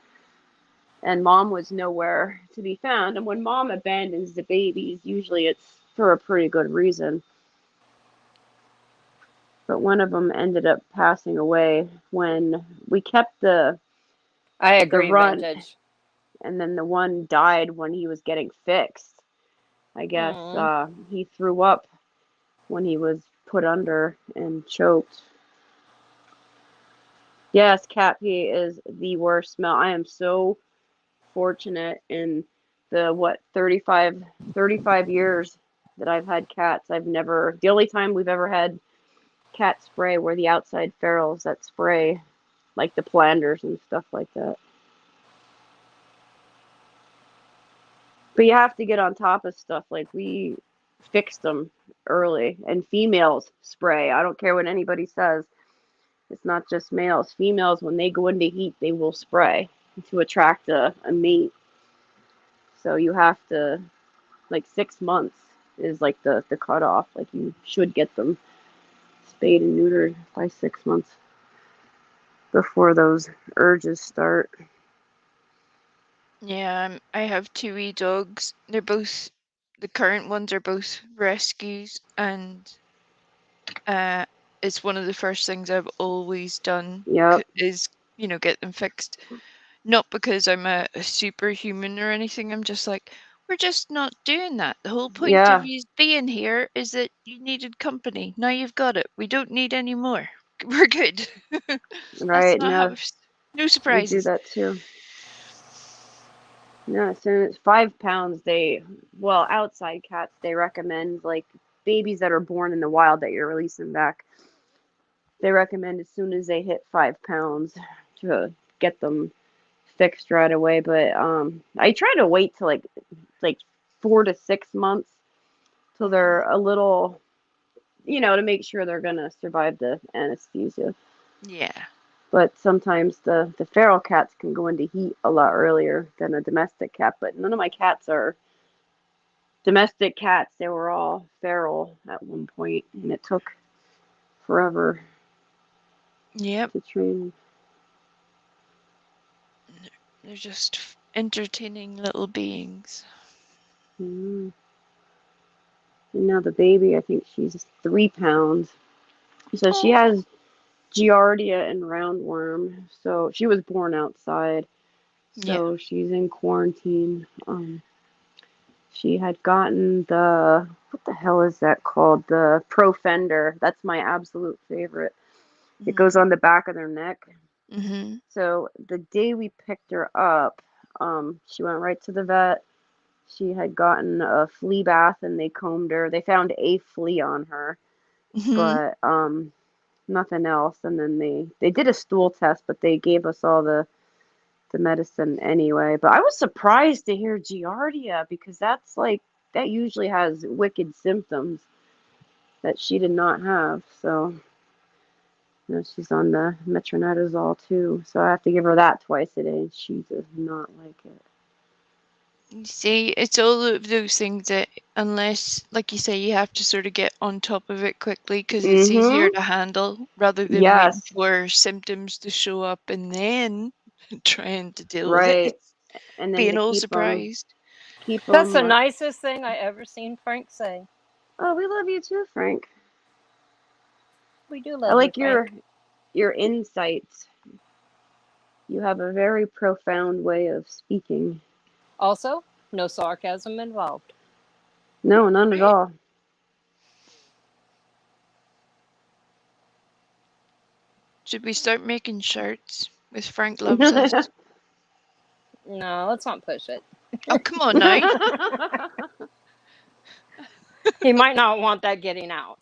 And mom was nowhere to be found. And when mom abandons the babies, usually it's for a pretty good reason. But one of them ended up passing away when we kept the run, vintage. and then the one died when he was getting fixed. I guess he threw up when he was put under and choked. Yes, cat pee is the worst smell. I am so fortunate in the 35 years that I've had cats. The only time we've ever had cat spray were the outside ferals that spray like the Flanders and stuff like that. But you have to get on top of stuff. Like we fixed them early, and females spray. I don't care what anybody says. It's not just males. Females, when they go into heat, they will spray to attract a mate. So you have to, like 6 months is like the cutoff. Like you should get them spayed and neutered by 6 months before those urges start. Yeah, I have 2 wee dogs. They're both, the current ones are both rescues, and it's one of the first things I've always done is, get them fixed. Not because I'm a superhuman or anything. I'm just like, we're just not doing that. The whole point of you being here is that you needed company. Now you've got it. We don't need any more. We're good. Right. No surprises. We do that too. No, as soon as 5 pounds, outside cats, they recommend like babies that are born in the wild that you're releasing back. They recommend as soon as they hit 5 pounds to get them fixed right away. But I try to wait till like 4 to 6 months till they're a little, to make sure they're gonna survive the anesthesia. Yeah. But sometimes the feral cats can go into heat a lot earlier than a domestic cat. But none of my cats are domestic cats. They were all feral at one point, and it took forever to train. They're just entertaining little beings. Mm. And now the baby, I think she's 3 pounds. So she has Giardia and roundworm. So she was born outside. Yeah. So she's in quarantine. She had gotten the, what the hell is that called? The Profender. That's my absolute favorite. It goes on the back of their neck. Mm-hmm. So the day we picked her up, she went right to the vet. She had gotten a flea bath and they combed her. They found a flea on her, Mm-hmm. but nothing else. And then they did a stool test, but they gave us all the medicine anyway. But I was surprised to hear Giardia because that's like that usually has wicked symptoms that she did not have. So you know, she's on the metronidazole too. So I have to give her that twice a day, and she does not like it. You see, it's all of those things that, unless, like you say, you have to sort of get on top of it quickly because it's easier to handle rather than waiting Yes, for symptoms to show up and then trying to deal with right. it, And then being to all keep surprised. That's the them. nicest thing I ever seen Frank say. Oh, we love you too, Frank. We do I love like you, Frank. your insights. You have a very profound way of speaking. Also, no sarcasm involved. No, none at Right. all. Should we start making shirts with Frank Loves Us? No, let's not push it. Oh, come on now. He might not want that getting out.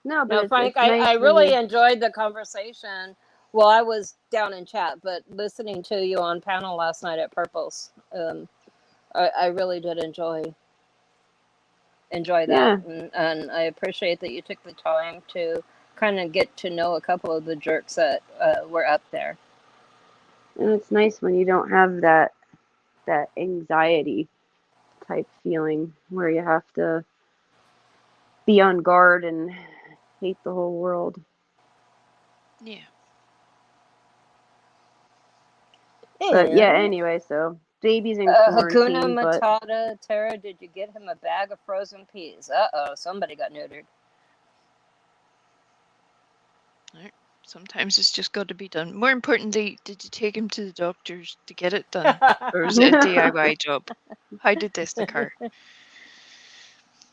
No, but No, Frank, it's nice I when really you. enjoyed the conversation. Well, I was down in chat, but listening to you on panel last night at Purples, I really did enjoy that, Yeah, and I appreciate that you took the time to kind of get to know a couple of the jerks that were up there. and it's nice when you don't have that anxiety type feeling where you have to be on guard and hate the whole world. Yeah. But yeah, And anyway, so baby's in Hakuna quarantine, but Matata, Tara, did you get him a bag of frozen peas? Uh-oh, somebody got neutered. Sometimes it's just got to be done. More importantly, did you take him to the doctors to get it done? Or was it a DIY job? How did this occur?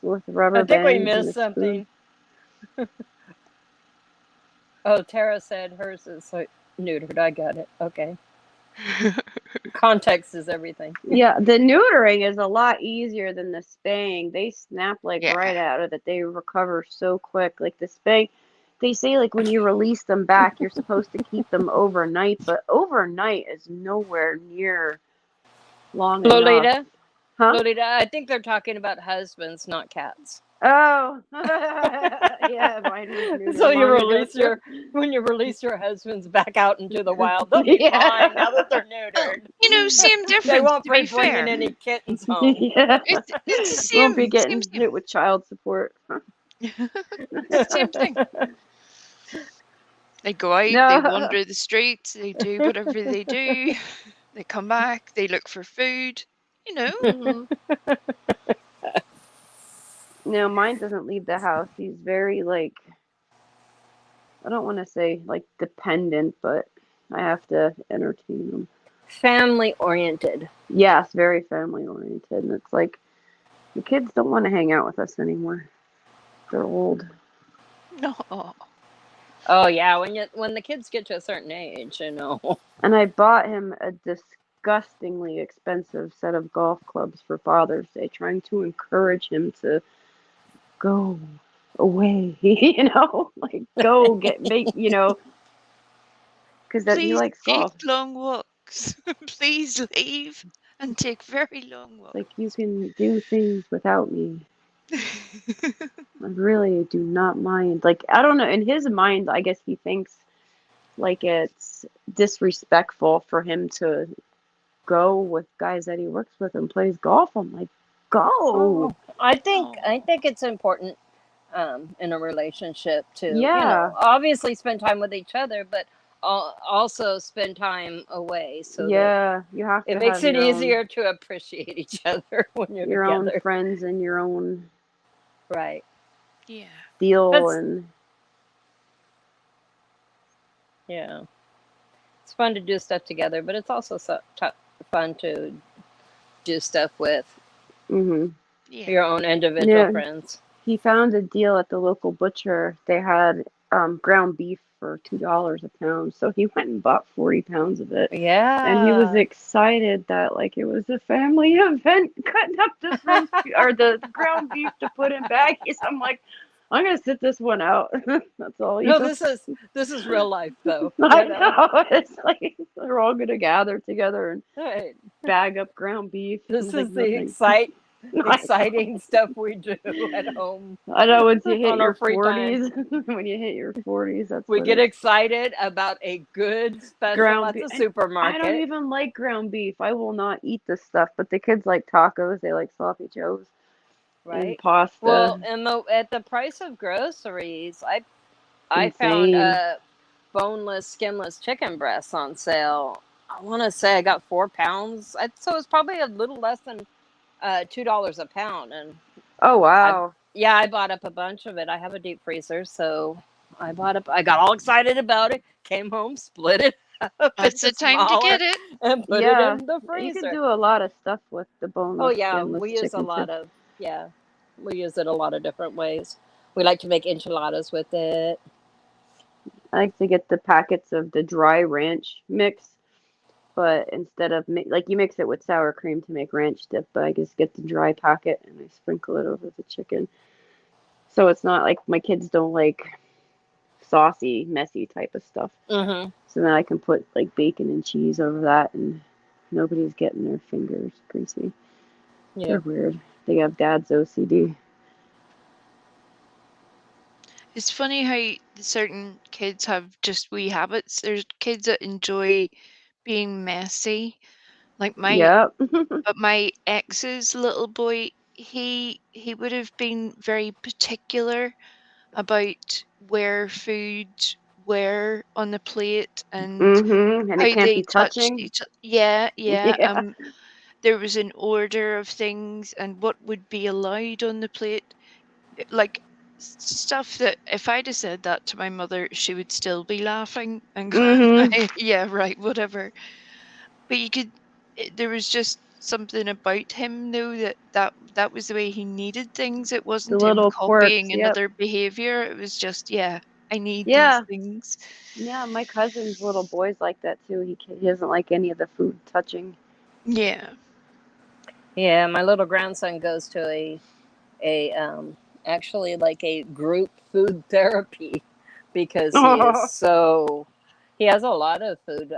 with rubber I think we bands and missed a spoon. something. Oh, Tara said hers is neutered. I got it. Okay. Context is everything. Yeah, the neutering is a lot easier than the spaying. They snap like Yeah. right out of it. They recover so quick. Like the spay, they say like when you release them back, you're supposed to keep them overnight, but overnight is nowhere near long enough. Lolita? Huh? Lolita, I think they're talking about husbands, not cats. Oh, yeah, mine was neutered So you long ago, release too. when you release your husbands back out into the wild, they'll be fine now that they're neutered. You know, same difference. They won't to be be bringing fair. any kittens home. Yeah. It's the Won't be same. getting Same. hit with child support. Same thing. They go out, No. they wander the streets, they do whatever they do. They come back, they look for food. You know. Mhm. No, mine doesn't leave the house. He's very like, I don't want to say like dependent, but I have to entertain him. Family oriented. Yes, very family oriented. And it's like the kids don't want to hang out with us anymore. They're old. No. Oh yeah, when the kids get to a certain age, you know. And I bought him a disgustingly expensive set of golf clubs for Father's Day, trying to encourage him to go away, you know, like go make, you know, because that he Please likes take golf. long walks. Please leave and take very long walks. Like you can do things without me. I really do not mind. Like I don't know. In his mind, I guess he thinks like it's disrespectful for him to go with guys that he works with and plays golf. I'm like, go. I think it's important in a relationship to you Yeah. know, obviously spend time with each other, but also spend time away so that Yeah, you have to it makes have it your easier to appreciate each other when you're own together. friends and your own Right. Yeah. deal That's and yeah. It's fun to do stuff together, but it's also fun to do stuff with hmm Yeah. your own individual yeah. friends. He found a deal at the local butcher. They had ground beef for $2 a pound, so he went and bought 40 pounds of it. And he was Yeah. excited that like it was a family event, cutting up this roast or the ground beef to put in baggies. I'm like, I'm gonna sit this one out. That's all you. No, this is real life though. I You know. know. It's like they're all gonna gather together and Right. bag up ground beef. This I'm like is the nothing. I exciting stuff we do at home know once you hit on our your free time. 40s, when you hit your 40s, that's We what get it's. excited about a good special Ground at beef. the And I don't supermarket. even like ground beef. I will not eat this stuff. But the kids like tacos. They like sloppy joes and Right. pasta. Well, and at the price of groceries, I found Insane. boneless, skinless chicken breasts on sale. I want to say I got 4 pounds, so it's probably a little less than $2 a pound. And Oh I, wow. yeah, I bought up a bunch of it. I have a deep freezer, so I bought up. I got all excited about it. Came home, split it up That's into the time to smaller, get it. and put it Yeah, in the you can freezer. do a lot of stuff with the Oh boneless, yeah, skinless we use a chicken too. lot of yeah, we use it a lot of different ways. We like to make enchiladas with it. I like to get the packets of the dry ranch mix, but instead of like you mix it with sour cream to make ranch dip, but I just get the dry packet and I sprinkle it over the chicken. So it's not like my kids don't like saucy, messy type of stuff. Mm-hmm. So then I can put like bacon and cheese over that and nobody's getting their fingers greasy. Yeah. They're weird. They have dad's OCD. It's funny how certain kids have just wee habits. There's kids that enjoy being messy. Like Yep. my ex's little boy, he would have been very particular about where food were on the plate and And it how can't they be touched touching. each. Yeah, yeah. Yeah. There was an order of things and what would be allowed on the plate. Like stuff that if I'd have said that to my mother, she would still be laughing and hmm going, yeah, right, whatever. But there was just something about him though that was the way he needed things. It The wasn't him little quirks. copying Yep. another behavior. It was just, yeah, I need these Yeah. things. Yeah. My cousin's little boy's like that too. He doesn't like any of the food touching. Yeah. Yeah, my little grandson goes to a actually like a group food therapy because he has a lot of food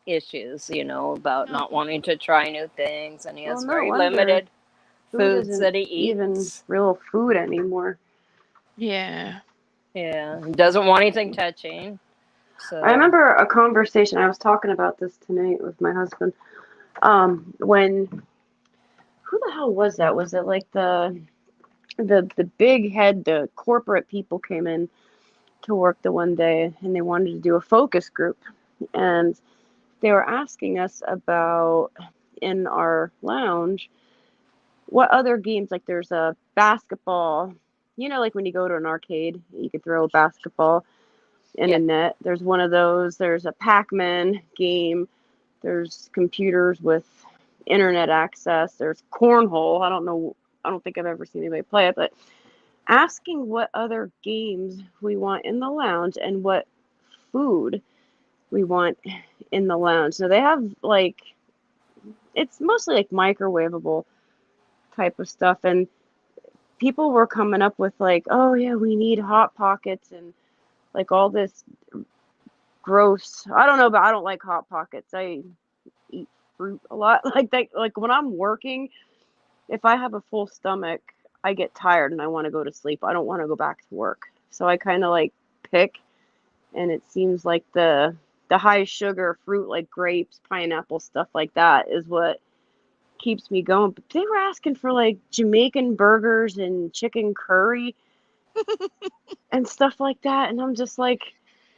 issues, about No. not wanting to try new things, and he Well, has no very wonder limited food foods isn't that he even eats. real food anymore. Yeah. Yeah, he doesn't want anything touching. I So, remember a conversation. I was talking about this tonight with my husband. When who the hell was that? Was it like the big head, the corporate people came in to work the one day and they wanted to do a focus group, and they were asking us about in our lounge what other games, like there's a basketball, like when you go to an arcade you could throw a basketball in yeah. a net. There's one of those. There's a Pac-Man game. There's computers with internet access. There's cornhole. I don't know, I don't think I've ever seen anybody play it, but asking what other games we want in the lounge and what food we want in the lounge. So they have like, it's mostly like microwavable type of stuff, and people were coming up with like, oh yeah, we need hot pockets and like all this gross. I don't know, but I don't like hot pockets. I eat fruit a lot. Like that, like when I'm working, if I have a full stomach, I get tired and I want to go to sleep. I don't want to go back to work. So I kind of like pick, and it seems like the high sugar fruit like grapes, pineapple, stuff like that is what keeps me going. But they were asking for like Jamaican burgers and chicken curry and stuff like that, and I'm just like,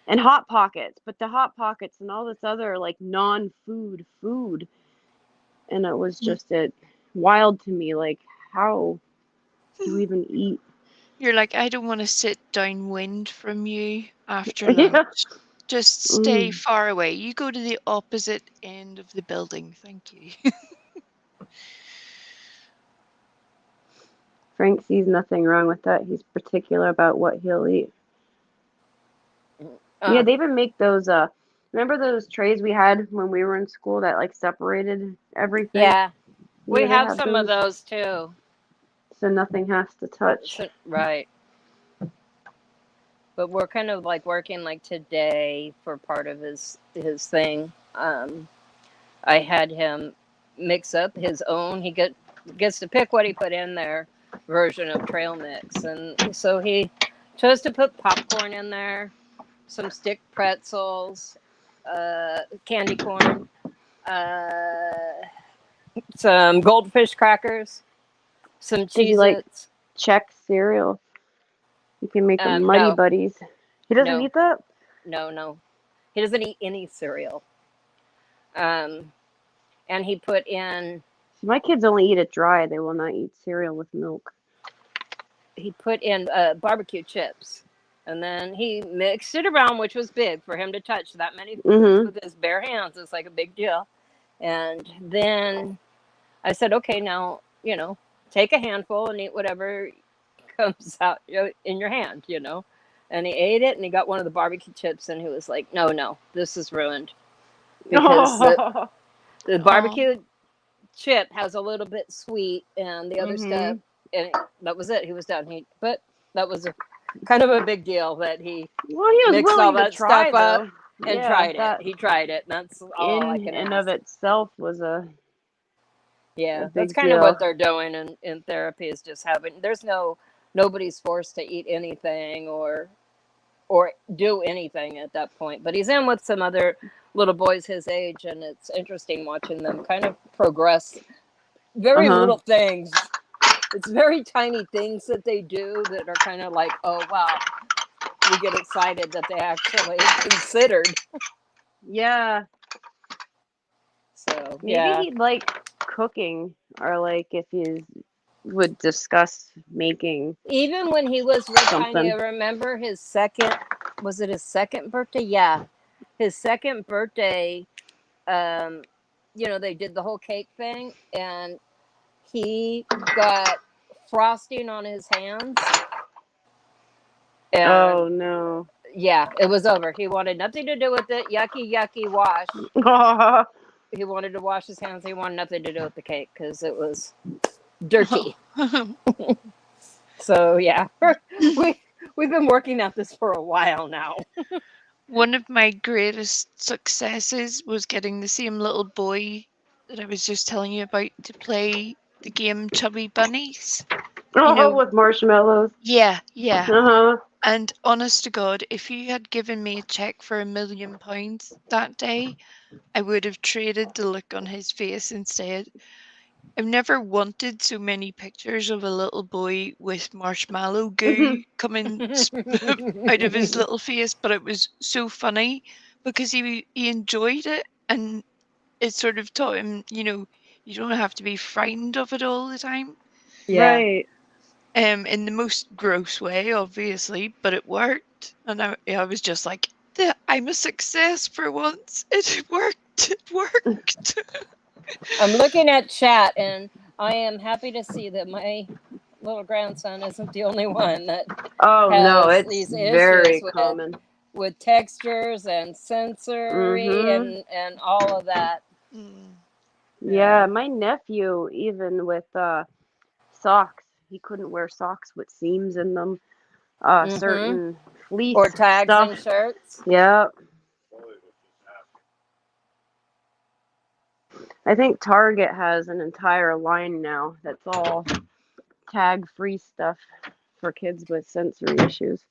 and hot pockets, but the hot pockets and all this other like non-food food, and it was just wild to me, like how you even eat? You're like, I don't want to sit downwind from you after Yeah. lunch. Just stay Mm. far away. You go to the opposite end of the building. Thank you. Frank sees nothing wrong with that. He's particular about what he'll eat. Yeah, they even make those remember those trays we had when we were in school that like separated everything? Yeah, we Yeah, they have have some of those those too. so nothing has to touch. So, right. But we're kind of like working like today for part of his thing. I had him mix up his own. Gets to pick what he put in there version of trail mix, and so he chose to put popcorn in there, some stick pretzels, candy corn, some goldfish crackers, some Does he like Cheez-Its. Chex cereal? You can make them Muddy No, Buddies. He doesn't no, eat that? no. He doesn't eat any cereal. And he put in See, my kids only eat it dry. They will not eat cereal with milk. Barbecue chips, and then he mixed it around, which was big for him to touch that many foods Mm-hmm. with his bare hands. It's like a big deal. And then I said, okay, now take a handful and eat whatever comes out in your hand, And he ate it, and he got one of the barbecue chips, and he was like, no, this is ruined because the barbecue chip has a little bit sweet, and the other stuff, and that was it. He was done. But that was kind of a big deal that he Well, he was mixed all willing to that try stuff up though. and Yeah, tried that it. He tried it, and that's all I in can and ask. of itself was a Yeah, that's big kind of what deal. they're doing in therapy, is just having. Nobody's forced to eat anything or do anything at that point. But he's in with some other little boys his age, and it's interesting watching them kind of progress. Very Uh-huh. little things. It's very tiny things that they do that are kind of like, oh wow, we get excited that they actually considered. Yeah. So Maybe yeah, he'd like cooking, or like if he would discuss making even when he was real tiny, I something. remember his second. Was it his second birthday? Yeah, his second birthday. They did the whole cake thing, and he got frosting on his hands, and Oh no. yeah, it was over. He wanted nothing to do with it. Yucky, wash. He wanted to wash his hands. He wanted nothing to do with the cake because it was dirty. So yeah, we've been working at this for a while now. One of my greatest successes was getting the same little boy that I was just telling you about to play the game Chubby Bunnies. With marshmallows. Yeah. Uh-huh. And honest to God, if you had given me a check for £1 million that day, I would have traded the look on his face instead. I've never wanted so many pictures of a little boy with marshmallow goo coming out of his little face, but it was so funny because he enjoyed it, and it sort of taught him, you don't have to be frightened of it all the time. Yeah. Right. In the most gross way, obviously, but it worked, and I was just like, I'm a success for once. It worked. It worked. I'm looking at chat, and I am happy to see that my little grandson isn't the only one that Oh no, has it's these very issues common. with textures and sensory and all of that. Yeah, my nephew, even with socks, he couldn't wear socks with seams in them. Certain fleece or tags stuff. and shirts. Yeah. I think Target has an entire line now that's all tag-free stuff for kids with sensory issues.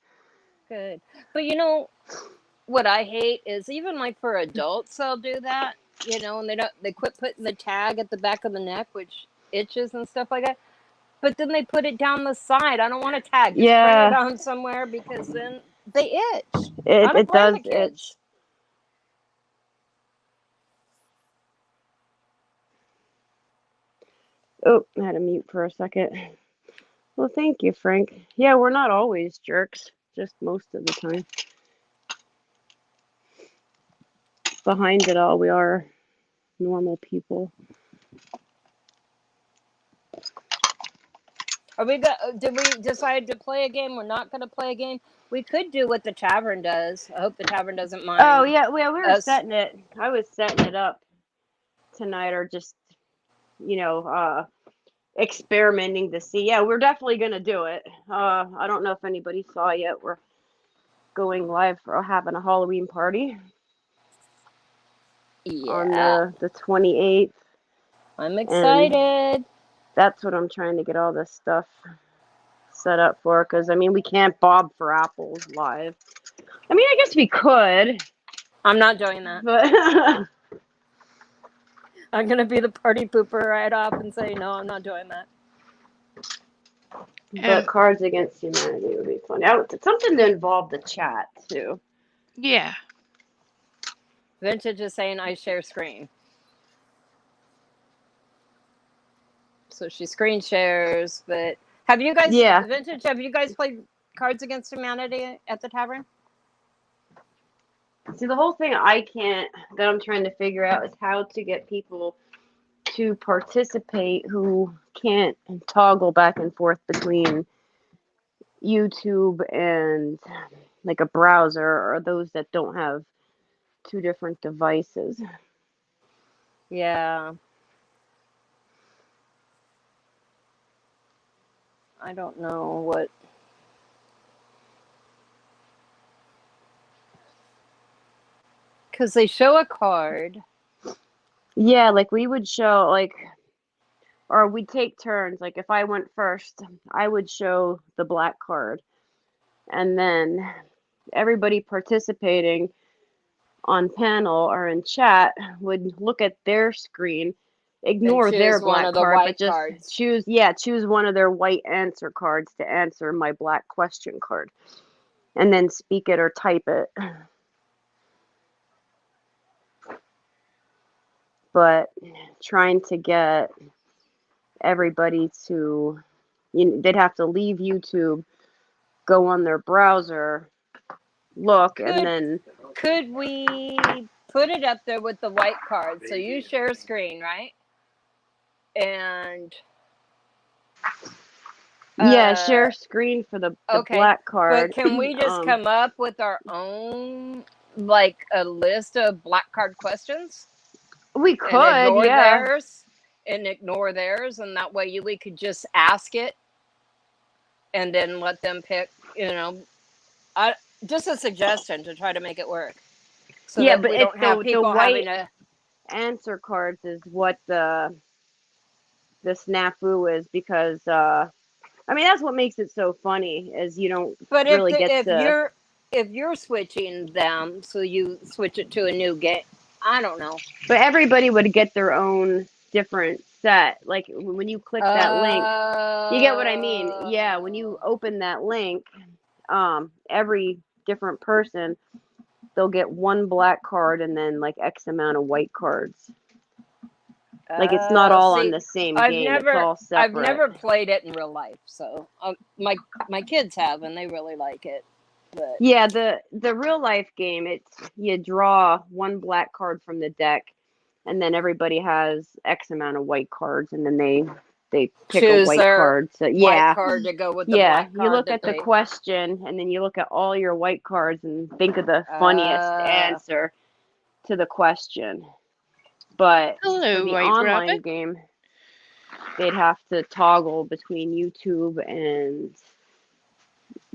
Good. But what I hate is even like for adults, they'll do that, and they quit putting the tag at the back of the neck, which itches and stuff like that. But then they put it down the side. I don't want a tag. Just print it on somewhere, because then they itch. I don't It blame does the kids. itch. Oh, I had to mute for a second. Well, thank you, Frank. Yeah, we're not always jerks, just most of the time. Behind it all, we are normal people. Are we did we decide to play a game? We're not going to play a game. We could do what the tavern does. I hope the tavern doesn't mind. Oh yeah, we were us. setting it. I was setting it up tonight, or just experimenting to see. Yeah, we're definitely gonna do it. I don't know if anybody saw yet. We're going live for having a Halloween party on Yeah, the 28th. I'm excited. That's what I'm trying to get all this stuff set up for. Because I mean, we can't bob for apples live. I mean, I guess we could, I'm not doing that. but I'm going to be the party pooper right off and say, no, I'm not doing that. but Cards Against Humanity would be fun. It's something to involve the chat too. Yeah. Vintage is saying I share screen. So she screen shares, but have you guys, Yeah. Vintage, have you guys played Cards Against Humanity at the tavern? See, the whole thing that I'm trying to figure out is how to get people to participate who can't toggle back and forth between YouTube and like a browser, or those that don't have two different devices. Yeah. I don't know what. Because they show a card. Yeah, like we would show, or we'd take turns. Like if I went first, I would show the black card. And then everybody participating on panel or in chat would look at their screen, ignore choose their one black of the card, white but just cards. choose one of their white answer cards to answer my black question card. And then speak it or type it. But trying to get everybody to, they'd have to leave YouTube, go on their browser, look, and then. Could we put it up there with the white card? So you share a screen, right? And share screen for the okay, black card. but can we just come up with our own, like a list of black card questions? We could, and ignore yeah. theirs, and that way we could just ask it, and then let them pick. Just a suggestion to try to make it work. So Yeah, that but we don't have people the white having to answer cards is what the snafu is, because I mean, that's what makes it so funny, is you don't But really get to. if you're switching them, so you switch it to a new game. I don't know. But everybody would get their own different set. Like when you click that link, you get what I mean? Yeah, when you open that link, every different person, they'll get one black card and then like X amount of white cards. Like it's not all on the same game. It's all separate. I've never played it in real life, so my kids have, and they really like it. But yeah, the real life game, it's you draw one black card from the deck, and then everybody has X amount of white cards, and then they pick choose a white their card. So white card to go with the black card. You look at the question, and then you look at all your white cards and think of the funniest answer to the question. But for the online game, they'd have to toggle between YouTube and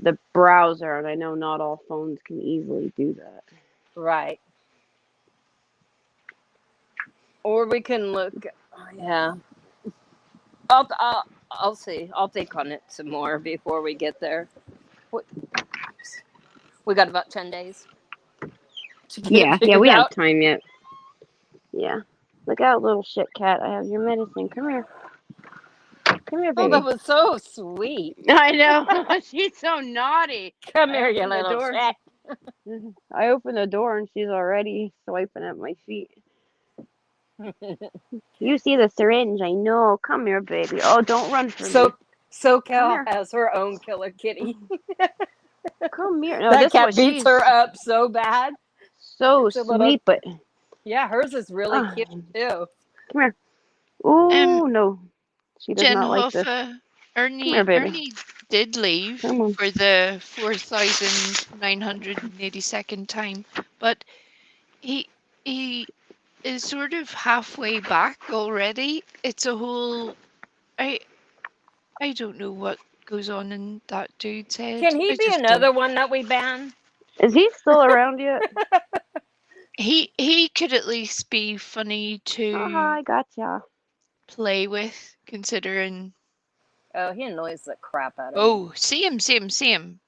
the browser, and I know not all phones can easily do that. Right. Or we can look. Yeah. I'll see. I'll think on it some more before we get there. We got about 10 days. Yeah, we have time yet. Yeah. Look out, little shit cat. I have your medicine. Come here. Come here, baby. Oh, that was so sweet. I know. She's so naughty. Come here, you little shit. I open the door and she's already swiping at my feet. You see the syringe, I know. Come here, baby. Oh, don't run from me. SoCal here. has her own killer kitty. Come here. No, That this cat one, beats she's her up so bad. so It's a little, sweet, but yeah, hers is really cute too. come here. Oh no, she does Jen not like this. Hoffa, Come here, baby. Ernie did leave Come on. for the 4,982nd time, but he is sort of halfway back already. It's a whole I don't know what goes on in that dude's head. Can he I be just another don't. one that we ban? Is he still around yet? He could at least be funny to I gotcha. play with, considering. Oh, he annoys the crap out of me. Oh, see him.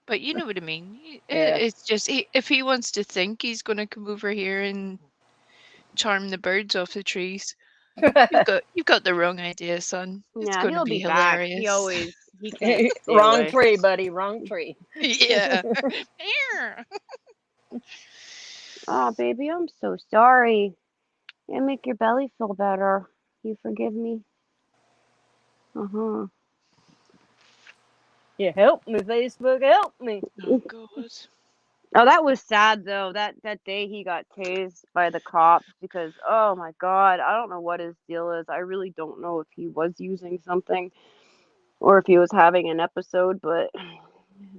But you know what I mean. Yeah. It's just if he wants to think he's going to come over here and charm the birds off the trees, you've got the wrong idea, son. It's Yeah, going to he'll be be back. hilarious. He can't stay Wrong away. tree, buddy. Wrong tree. Yeah. Here. Oh, baby, I'm so sorry. It make your belly feel better. You forgive me? Uh-huh. Yeah, help me, Facebook, help me. Oh God. Oh, that was sad though. That day he got tased by the cops because oh my God, I don't know what his deal is. I really don't know if he was using something or if he was having an episode, but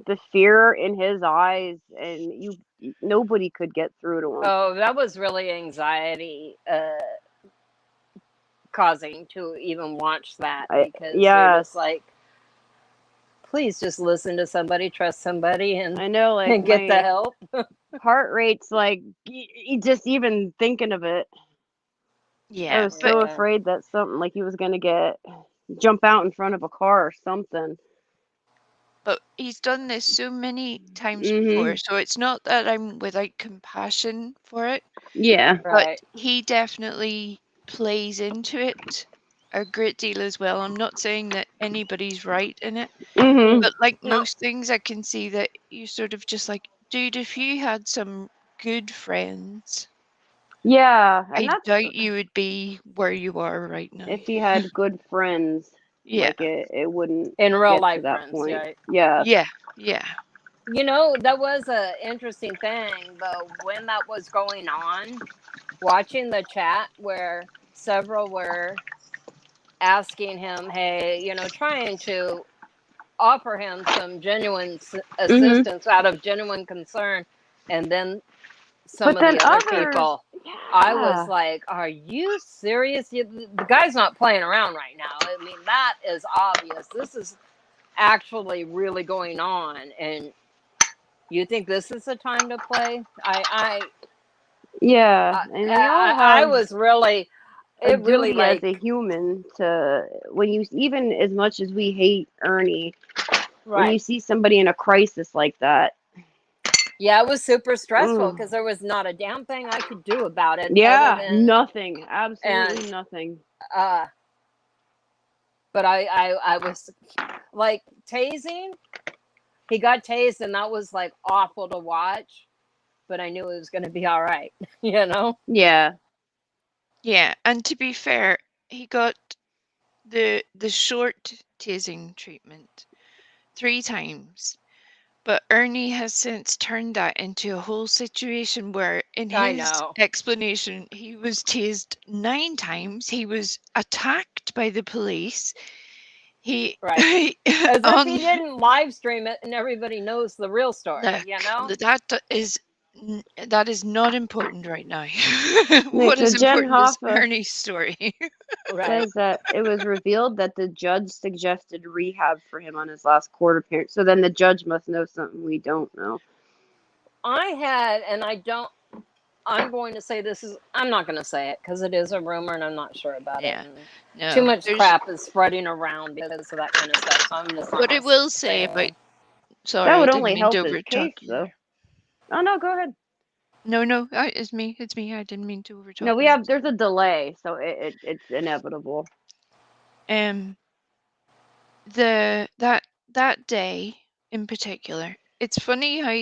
the fear in his eyes and nobody could get through to him. Oh, that was really anxiety causing to even watch that because it was like, please just listen to somebody, trust somebody, and I know, like, and get the help. Heart rate's like just even thinking of it. Yeah, I was so afraid that something like he was gonna jump out in front of a car or something. But he's done this so many times before, so it's not that I'm without compassion for it. Yeah. But he definitely plays into it a great deal as well. I'm not saying that anybody's right in it, but like most things, I can see that you sort of just like, dude, if you had some good friends, yeah, I doubt you would be where you are right now. If he had good friends, Yeah. like it wouldn't In real get life to that friends, point. right? Yeah. You know, that was a interesting thing though when that was going on, watching the chat where several were asking him, hey, you know, trying to offer him some genuine assistance out of genuine concern, and then some of the other people, I was like, are you serious? The guy's not playing around right now. I mean, that is obvious. This is actually really going on, and you think this is the time to play? I was really, it really like as a human to when you even as much as we hate Ernie, when you see somebody in a crisis like that. Yeah, it was super stressful because there was not a damn thing I could do about it. Yeah, nothing, absolutely nothing. But I was like tasing. He got tased, and that was like awful to watch. But I knew it was going to be all right, you know? Yeah. Yeah, and to be fair, he got the short tasing treatment 3 times. But Ernie has since turned that into a whole situation where in his explanation, he was tased 9 times. He was attacked by the police. He as if he didn't live stream it and everybody knows the real story, you know? That is not important right now. What is important is Ernie's story. Says that it was revealed that the judge suggested rehab for him on his last court appearance. So then the judge must know something we don't know. I'm going to say I'm not going to say it because it is a rumor and I'm not sure about it. No, too much crap is spreading around because of that kind of stuff. So I'm just not. What I will say about, sorry, that would I didn't only mean help to his case, overtalk you. though. Oh no, go ahead. No, it's me. I didn't mean to overtalk. No, there's a delay, so it's inevitable. That day in particular, it's funny how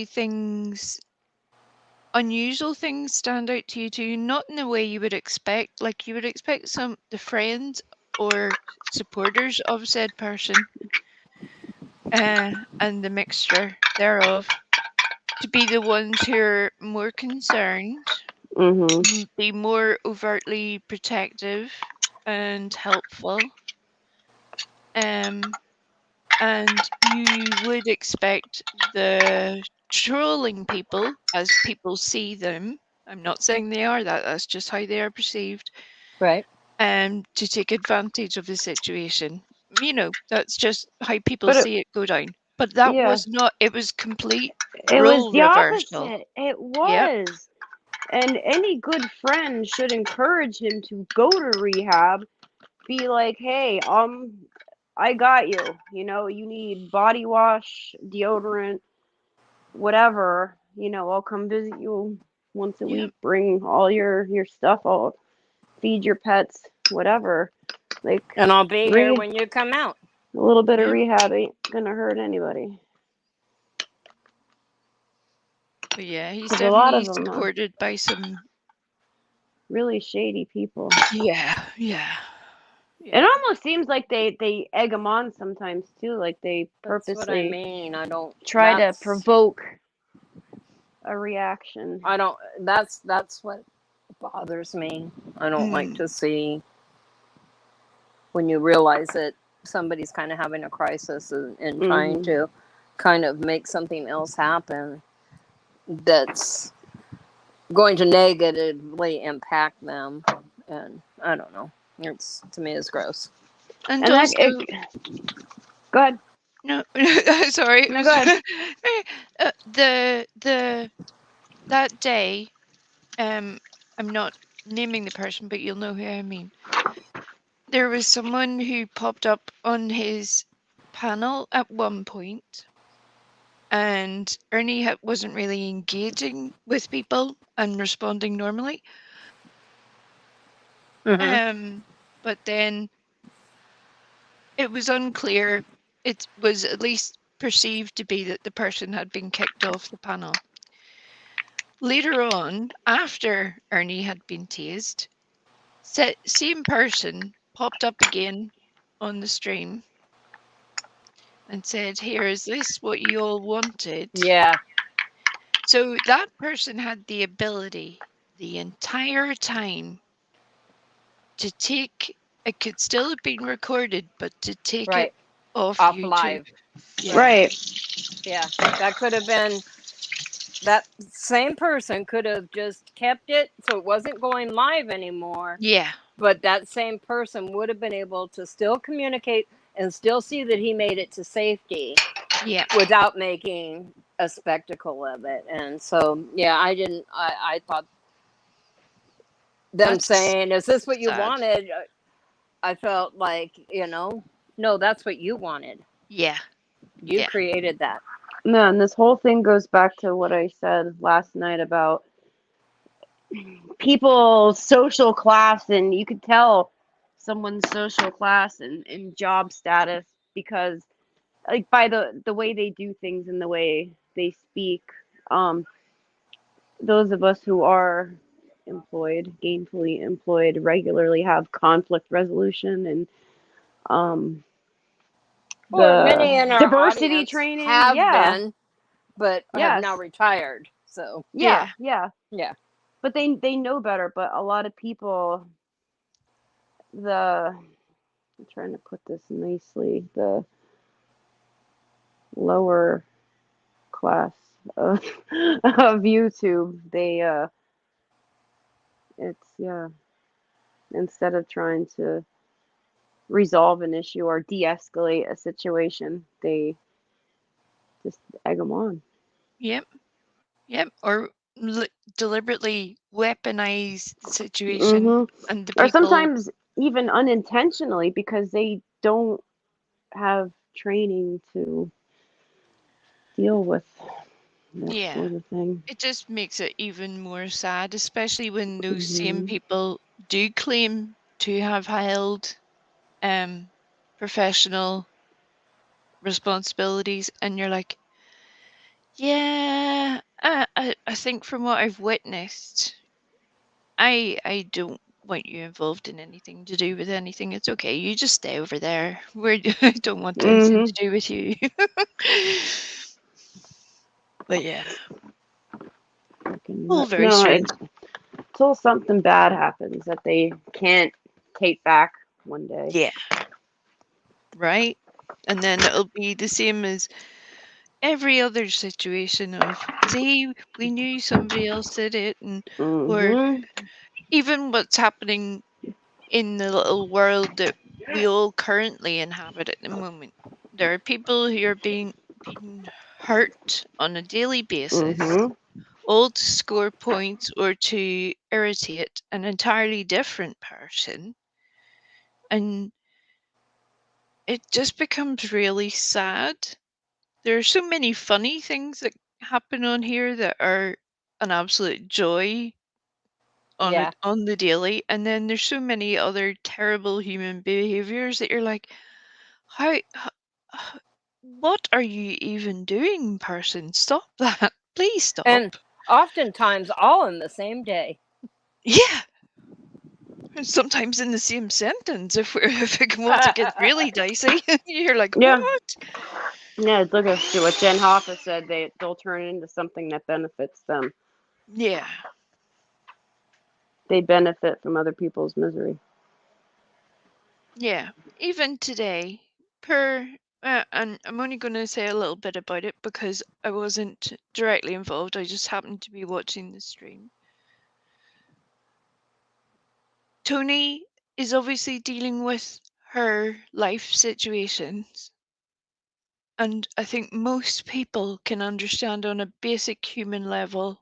unusual things stand out to you too, not in the way you would expect. Like you would expect the friends or supporters of said person and the mixture thereof to be the ones who are more concerned, be more overtly protective and helpful. And you would expect the trolling people, as people see them, I'm not saying they are that, that's just how they are perceived, Right. to take advantage of the situation. You know, that's just how people But see it go down. But that yeah, was not, it was complete it was role the reversal. opposite. It Yep. was. And any good friend should encourage him to go to rehab. Be like, hey, I got you. You know, you need body wash, deodorant, whatever. You know, I'll come visit you once a Yep. week. Bring all your stuff. I'll feed your pets, whatever. Like, And I'll be here re- when you come out. a little bit of Yep. rehab ain't gonna hurt anybody. But yeah, he's 'Cause a lot definitely of them are supported by some. really shady people. Yeah. It almost seems like they egg them on sometimes too. Like they That's what I purposely mean. I don't try to that's- provoke a reaction. I don't. That's what bothers me. I don't like to see when you realize that somebody's kind of having a crisis and trying to kind of make something else happen that's going to negatively impact them. And I don't know. It's, to me, it's gross. And And also, go ahead. No, sorry. No, go ahead. That day, I'm not naming the person, but you'll know who I mean. There was someone who popped up on his panel at one point, and Ernie wasn't really engaging with people and responding normally. But then it was unclear. It was at least perceived to be that the person had been kicked off the panel. Later on, after Ernie had been tased, same person popped up again on the stream and said, "Here, is this what you all wanted?" Yeah. So that person had the ability the entire time to take, it could still have been recorded, but to take it off YouTube. Live. Yeah. Right. Yeah. That could have been, that same person could have just kept it so it wasn't going live anymore. Yeah. But that same person would have been able to still communicate and still see that he made it to safety. Yeah. Without making a spectacle of it. And so, yeah, I thought them That's saying, "Is this what you sad. wanted?" I felt like, no, that's what you wanted. Yeah. You created that. No, and this whole thing goes back to what I said last night about people's social class, and you could tell someone's social class and job status because, like, by the way they do things and the way they speak. Those of us who are employed, gainfully employed, regularly have conflict resolution and Well, many in our diversity audience training have been, but have now Yes. retired. So Yeah. But they know better. But a lot of people, I'm trying to put this nicely, the lower class of YouTube, instead of trying to resolve an issue or de-escalate a situation, they just egg them on. Yep. Or deliberately weaponize the situation and the people. Or sometimes even unintentionally because they don't have training to deal with that sort of thing. It just makes it even more sad, especially when those same people do claim to have held professional responsibilities, and you're like, yeah, I think from what I've witnessed, I don't want you involved in anything to do with anything. It's okay. You just stay over there. I don't want anything to do with you. But yeah, all very No, strange. until something bad happens that they can't take back one day. Yeah. Right? And then it'll be the same as every other situation of, see, we knew somebody else did it, and or even what's happening in the little world that we all currently inhabit at the moment. There are people who are being hurt on a daily basis, all to score points or to irritate an entirely different person. And it just becomes really sad. There are so many funny things that happen on here that are an absolute joy on Yeah. on the daily, and then there's so many other terrible human behaviors that you're like, how what are you even doing, person? Stop that. Please stop. And oftentimes all in the same day. Yeah. And sometimes in the same sentence if it wants to get really dicey. You're like, Yeah. what? Yeah, look at what Jen Hoffa said. They'll turn it into something that benefits them. Yeah. They benefit from other people's misery. Yeah. Even today, and I'm only going to say a little bit about it because I wasn't directly involved. I just happened to be watching the stream. Tony is obviously dealing with her life situations. And I think most people can understand on a basic human level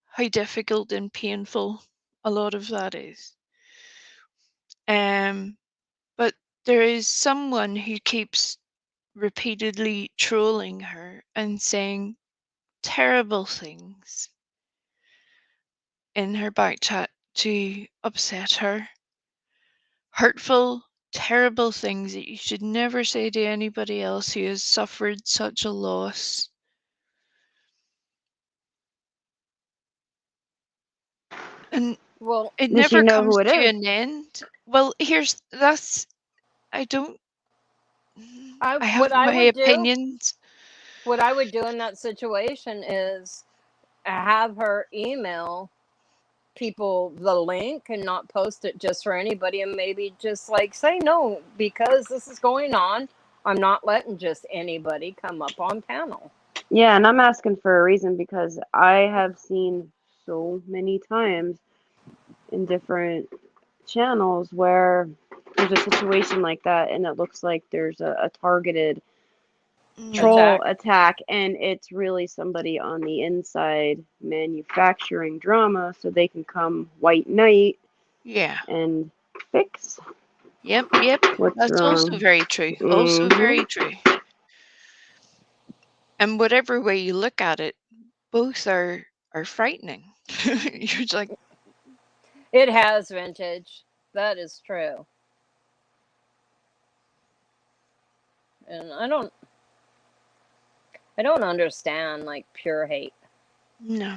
how difficult and painful a lot of that is. But there is someone who keeps repeatedly trolling her and saying terrible things in her back chat to upset her. Hurtful, terrible things that you should never say to anybody else who has suffered such a loss. And Well, it Does she never know comes who it to is? an end. Well, I don't. I have what I my would do, opinions. what I would do in that situation is have her email people the link and not post it just for anybody, and maybe just like say no, because this is going on. I'm not letting just anybody come up on panel. Yeah, and I'm asking for a reason because I have seen so many times in different channels where there's a situation like that and it looks like there's a targeted troll attack, and it's really somebody on the inside manufacturing drama so they can come white knight Yeah. and fix Yep. what's That's wrong. also very true. Also very true. And whatever way you look at it, both are frightening. You're like, It has vintage. That is true. And I don't understand like pure hate. no.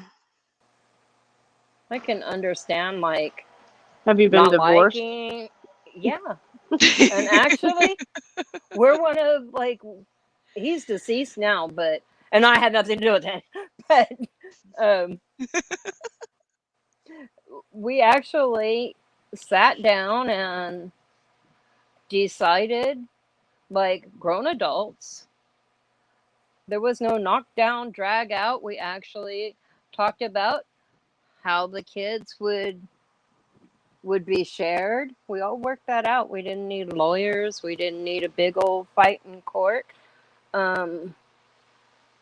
I can understand like Have you been not divorced? liking. Yeah. And actually, we're one of like, he's deceased now, but and I had nothing to do with that. But we actually sat down and decided, like grown adults. There was no knockdown, drag out. We actually talked about how the kids would be shared. We all worked that out. We didn't need lawyers. We didn't need a big old fight in court.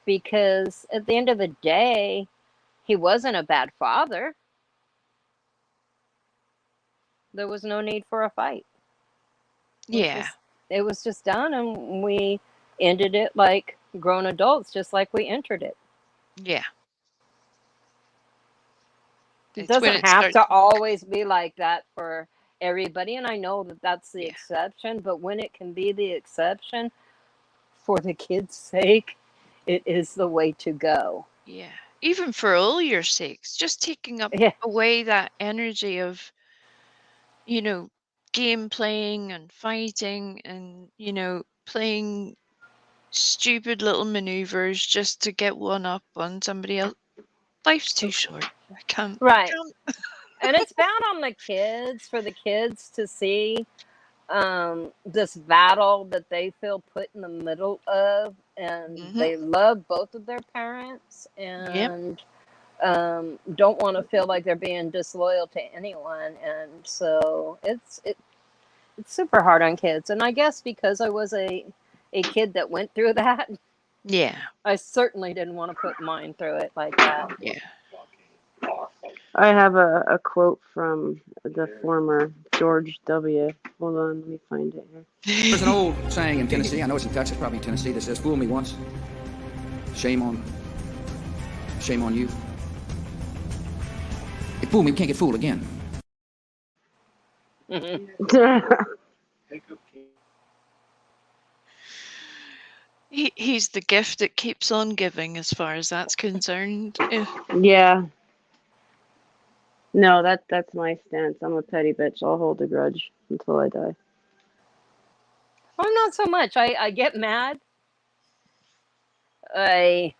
Because at the end of the day, he wasn't a bad father. There was no need for a fight. It was just done, and we ended it like grown adults, just like we entered it. Yeah. It doesn't have to always be like that for everybody, and I know that that's the exception, but when it can be the exception for the kids' sake, it is the way to go. Yeah. Even for all your sakes, just taking up away that energy of you know, game playing and fighting and, you know, playing stupid little maneuvers just to get one up on somebody else. Life's too short. I can't. Right. And it's bad on the kids, for the kids to see this battle that they feel put in the middle of, and they love both of their parents and don't want to feel like they're being disloyal to anyone, and so it's super hard on kids. And I guess because I was a kid that went through that, Yeah. I certainly didn't want to put mine through it like that. Yeah. I have a quote from the former George W. Hold on, let me find it here. There's an old saying in Tennessee, I know it's in Texas, probably in Tennessee, that says, "Fool me once, shame on you. If fool me, we can't get fooled again." He's the gift that keeps on giving, as far as that's concerned. Yeah. No, that's my stance. I'm a petty bitch. I'll hold a grudge until I die. I'm not so much. I get mad. I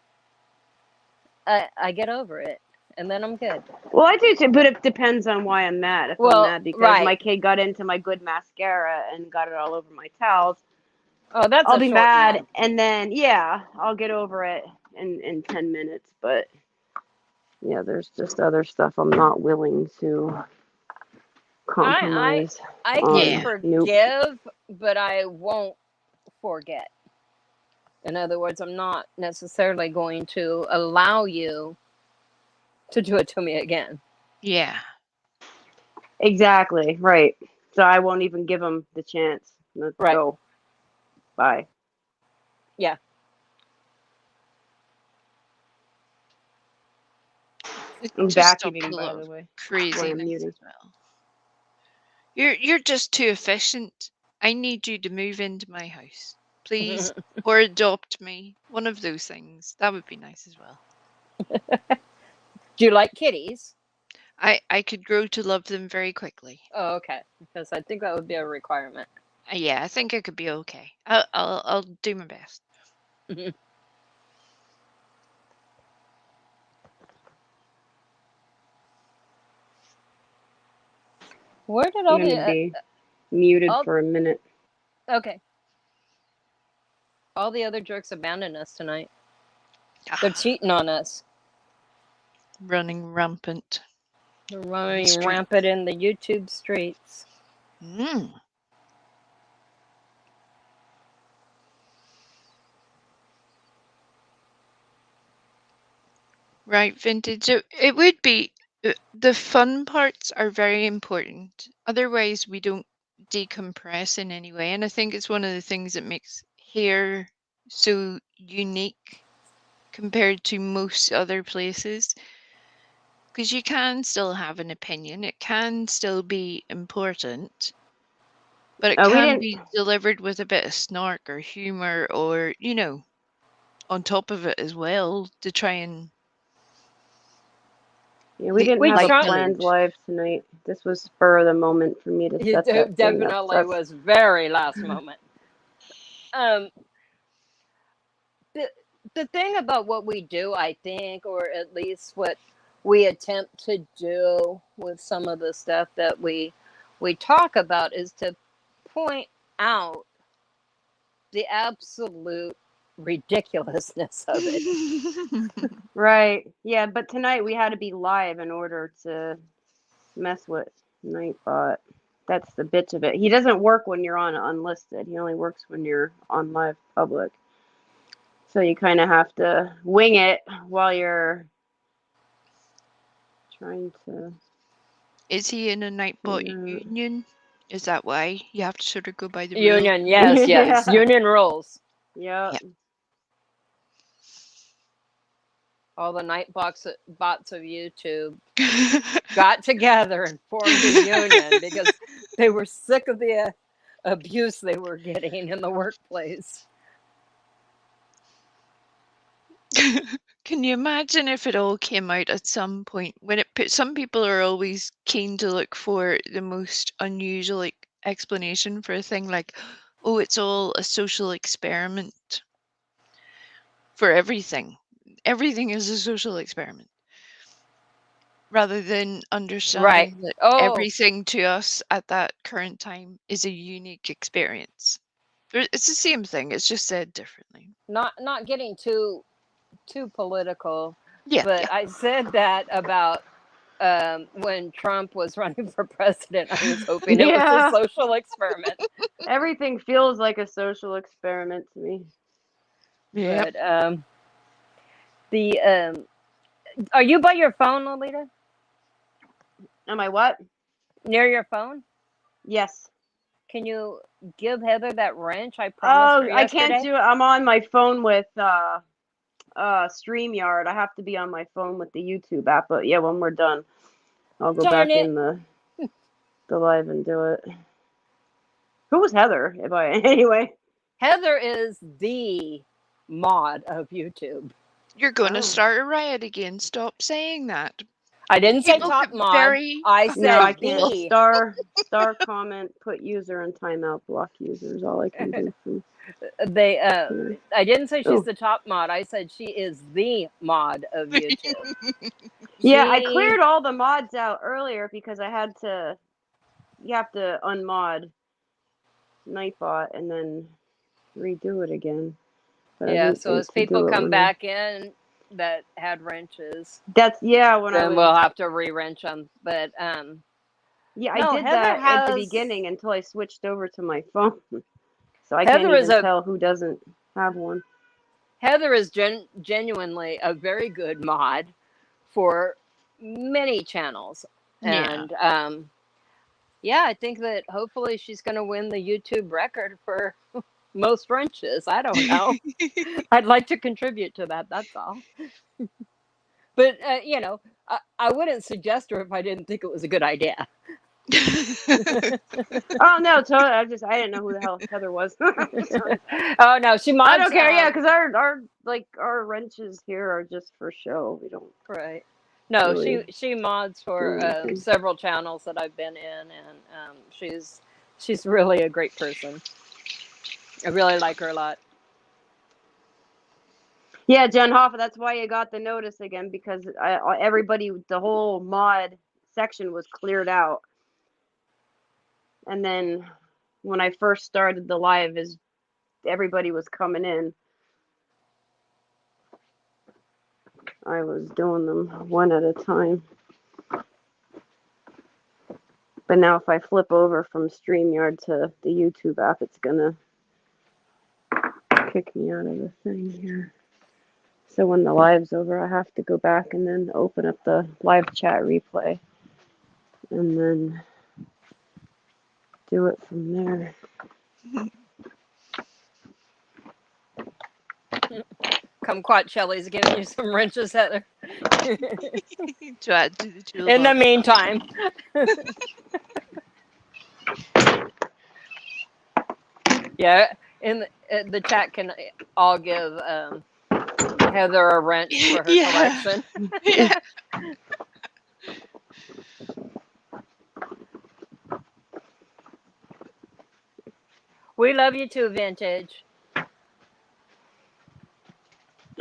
get over it, and then I'm good. Well, I do too, but it depends on why I'm mad. If I'm mad because my kid got into my good mascara and got it all over my towels, that's I'll be mad, and then I'll get over it in 10 minutes. But yeah, there's just other stuff I'm not willing to compromise. I can forgive, but I won't forget. In other words, I'm not necessarily going to allow you to do it to me again. Yeah. Exactly, right. So I won't even give him the chance. Let's go. Bye. Yeah. I'm vacuuming, by the way. Craziness as well. You're just too efficient. I need you to move into my house, please, or adopt me. One of those things. That would be nice as well. Do you like kitties? I could grow to love them very quickly. Oh, okay. Because I think that would be a requirement. Yeah, I think I could be okay. I'll do my best. Where did all I'm gonna be muted for a minute? Okay. All the other jerks abandoned us tonight. They're cheating on us. Running rampant. They're running rampant in the YouTube streets. Right, Vintage. It would be the fun parts are very important. Otherwise, we don't decompress in any way. And I think it's one of the things that makes here so unique compared to most other places. Because you can still have an opinion, it can still be important, but it can be delivered with a bit of snark or humor, or on top of it as well, to try and. Yeah, we didn't have a planned live tonight. This was spur of the moment for me to set that It definitely was very last moment. The thing about what we do, I think, or at least what we attempt to do with some of the stuff that we talk about, is to point out the absolute ridiculousness of it. Right. Yeah, but tonight we had to be live in order to mess with Nightbot. That's the bitch of it. He doesn't work when you're on unlisted. He only works when you're on live public. So you kind of have to wing it while you're trying to. Is he in a Nightbot union? Is that why you have to sort of go by the union? rules? Yes. Union rules. Yep. All the bots of YouTube got together and formed a union because they were sick of the abuse they were getting in the workplace. Can you imagine if it all came out at some point when some people are always keen to look for the most unusual explanation for a thing, like, oh, it's all a social experiment for everything. Everything is a social experiment. Rather than Right. understanding that Oh, everything to us at that current time is a unique experience. It's the same thing, it's just said differently. not getting too political, Yeah, but yeah. I said that about when Trump was running for president. I was hoping it was Yeah. a social experiment. Everything feels like a social experiment to me. Yep. But the are you by your phone, Lolita? Am I what? Near your phone? Yes. Can you give Heather that wrench I promised Oh, her I can't yesterday? do it. I'm on my phone with StreamYard. I have to be on my phone with the YouTube app. But yeah, when we're done, I'll go Darn back it. in the live and do it. Who was Heather? Anyway. Heather is the mod of YouTube. You're going to Oh. start a riot again. Stop saying that. I didn't say People top get mod. very I said No, I can't. the. Star comment, put user in timeout, block users. All I can do from They here. I didn't say she's Oh. the top mod. I said she is the mod of YouTube. Yeah, I She- cleared all the mods out earlier because I had to. You have to unmod Nightbot and then redo it again. But I Yeah, didn't so think as to people do it come when back in that had wrenches, That's when I then was. we'll have to re-wrench them. But Yeah, I no, did Heather that at the has- beginning until I switched over to my phone. So I Heather can't is even a- tell who doesn't have one. Heather is genuinely a very good mod for many channels. Yeah. And yeah, I think that hopefully she's going to win the YouTube record for most wrenches. I don't know. I'd like to contribute to that. That's all. But I wouldn't suggest her if I didn't think it was a good idea. Oh no, totally. I didn't know who the hell Heather was. Oh no, she mods. I don't care. Yeah, because our wrenches here are just for show. We don't. Right. No, Really she mods for do anything. several channels that I've been in, and she's really a great person. I really like her a lot. Yeah, Jen Hoffa. That's why you got the notice again because everybody, the whole mod section was cleared out, and then when I first started the live, everybody was coming in. I was doing them one at a time. But now if I flip over from StreamYard to the YouTube app, it's gonna kick me out of the thing here. So when the live's over, I have to go back and then open up the live chat replay and then do it from there. Kumquat Shelley's giving you some wrenches, Heather. To add to the toolbox. In the meantime. Yeah, in the chat can all give Heather a wrench for her collection. Yeah. We love you too, Vintage.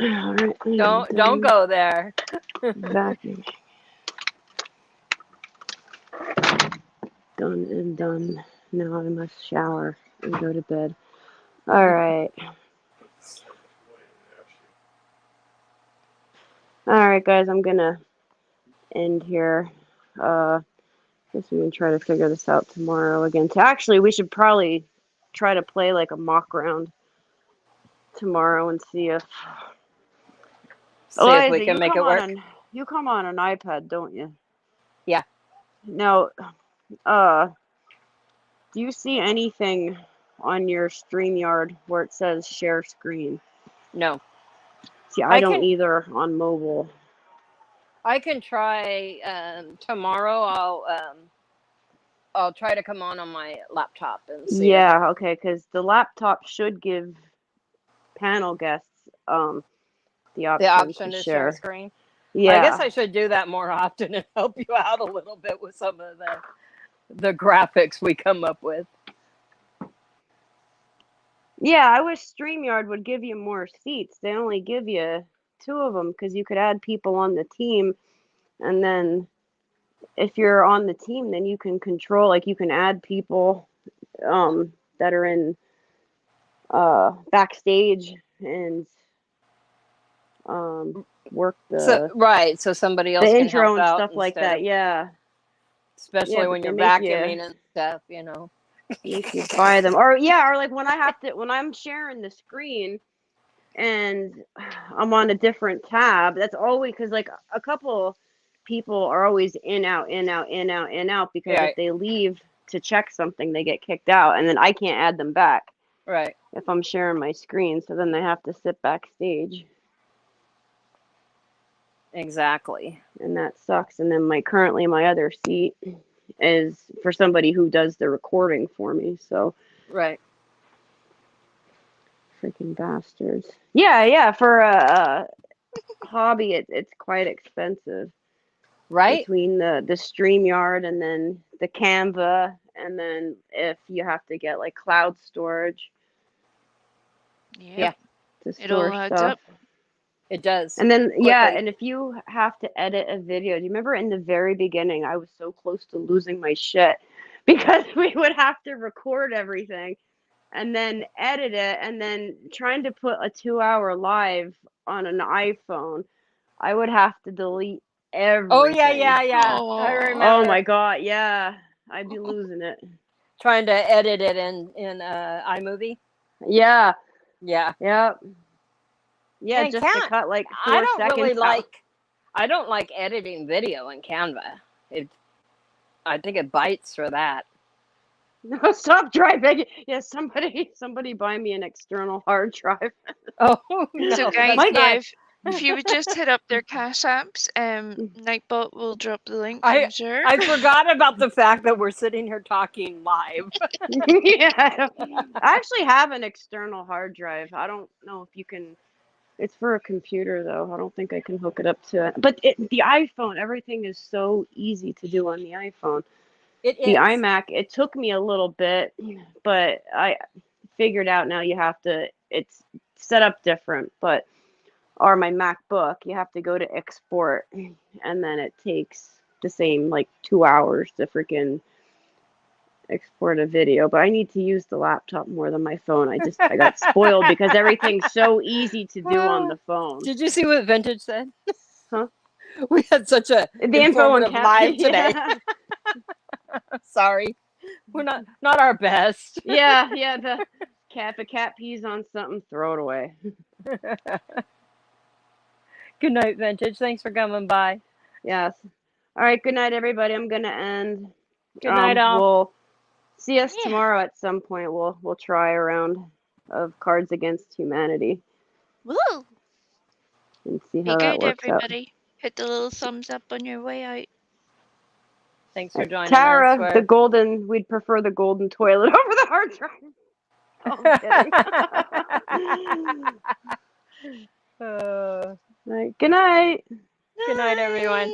All right, Don't go there. Vacuum. Done and done. Now I must shower and go to bed. All right. All right, guys, I'm gonna end here. Guess we can try to figure this out tomorrow again. Actually, we should probably try to play like a mock round tomorrow and see if. See if Eliza, we can you make come it work. you come on an iPad, don't you? Yeah. Now, do you see anything on your StreamYard where it says share screen? No. See, I don't can- either on mobile. I can try tomorrow. I'll try to come on my laptop and see. Yeah, okay, because the laptop should give panel guests the the The option, option to to share share. screen. Yeah. I guess I should do that more often and help you out a little bit with some of the graphics we come up with. Yeah, I wish StreamYard would give you more seats. They only give you 2 of them because you could add people on the team, and then if you're on the team, then you can control, like you can add people that are in backstage and work So right, so somebody else the can intro help and out stuff like instead that. of, Yeah, especially but when they you're make vacuuming and stuff, you know. you buy them, or like when I'm sharing the screen and I'm on a different tab. That's always because like a couple people are always in out because Right. if they leave to check something, they get kicked out, and then I can't add them back Right. if I'm sharing my screen. So then they have to sit backstage, Exactly. and that sucks. And then currently my other seat is for somebody who does the recording for me. So Right. freaking bastards. Yeah. For a hobby, it's quite expensive. Right? Between the StreamYard and then the Canva, and then if you have to get like cloud storage Yep. to It all store adds stuff. up. It does. And then quickly. and if you have to edit a video, do you remember in the very beginning I was so close to losing my shit because we would have to record everything and then edit it, and then trying to put a 2-hour live on an iPhone, I would have to delete everything. Oh yeah. I remember. Oh my god, yeah. I'd be losing it. Trying to edit it in iMovie. Yeah. Yeah. Yep. Yeah, And just to Canva, cut like 4 I don't seconds really out. like. I don't like editing video in Canva. I think it bites for that. No, stop driving. Yeah, somebody buy me an external hard drive. Oh no, So guys, that's yeah, not. if you would just hit up their cash apps, Nightbot will drop the link, I'm sure. I forgot about the fact that we're sitting here talking live. Yeah, I actually have an external hard drive. I don't know if you can. It's for a computer though. I don't think I can hook it up to it. But the iPhone, everything is so easy to do on the iPhone. It The is. iMac, it took me a little bit, but I figured out now it's set up different, or my MacBook, you have to go to export, and then it takes the same like 2 hours to freaking export a video. But I need to use the laptop more than my phone. I got spoiled because everything's so easy to do on the phone. Did you see what Vintage said? Huh? We had such a The info and informative live today. Yeah. Sorry, we're not our best. Yeah. The if a cat pees on something, throw it away. Good night, Vintage. Thanks for coming by. Yes. All right. Good night, everybody. I'm gonna end. Good night, all. We'll see us tomorrow at some point. We'll try a round of Cards Against Humanity Woo! and see Be how that good, works out. everybody. Hit the little thumbs up on your way out. Thanks for joining Tara, us. the golden. We'd prefer the golden toilet over the hard drive. Oh, I'm kidding. All right. Good night. Good night, everyone.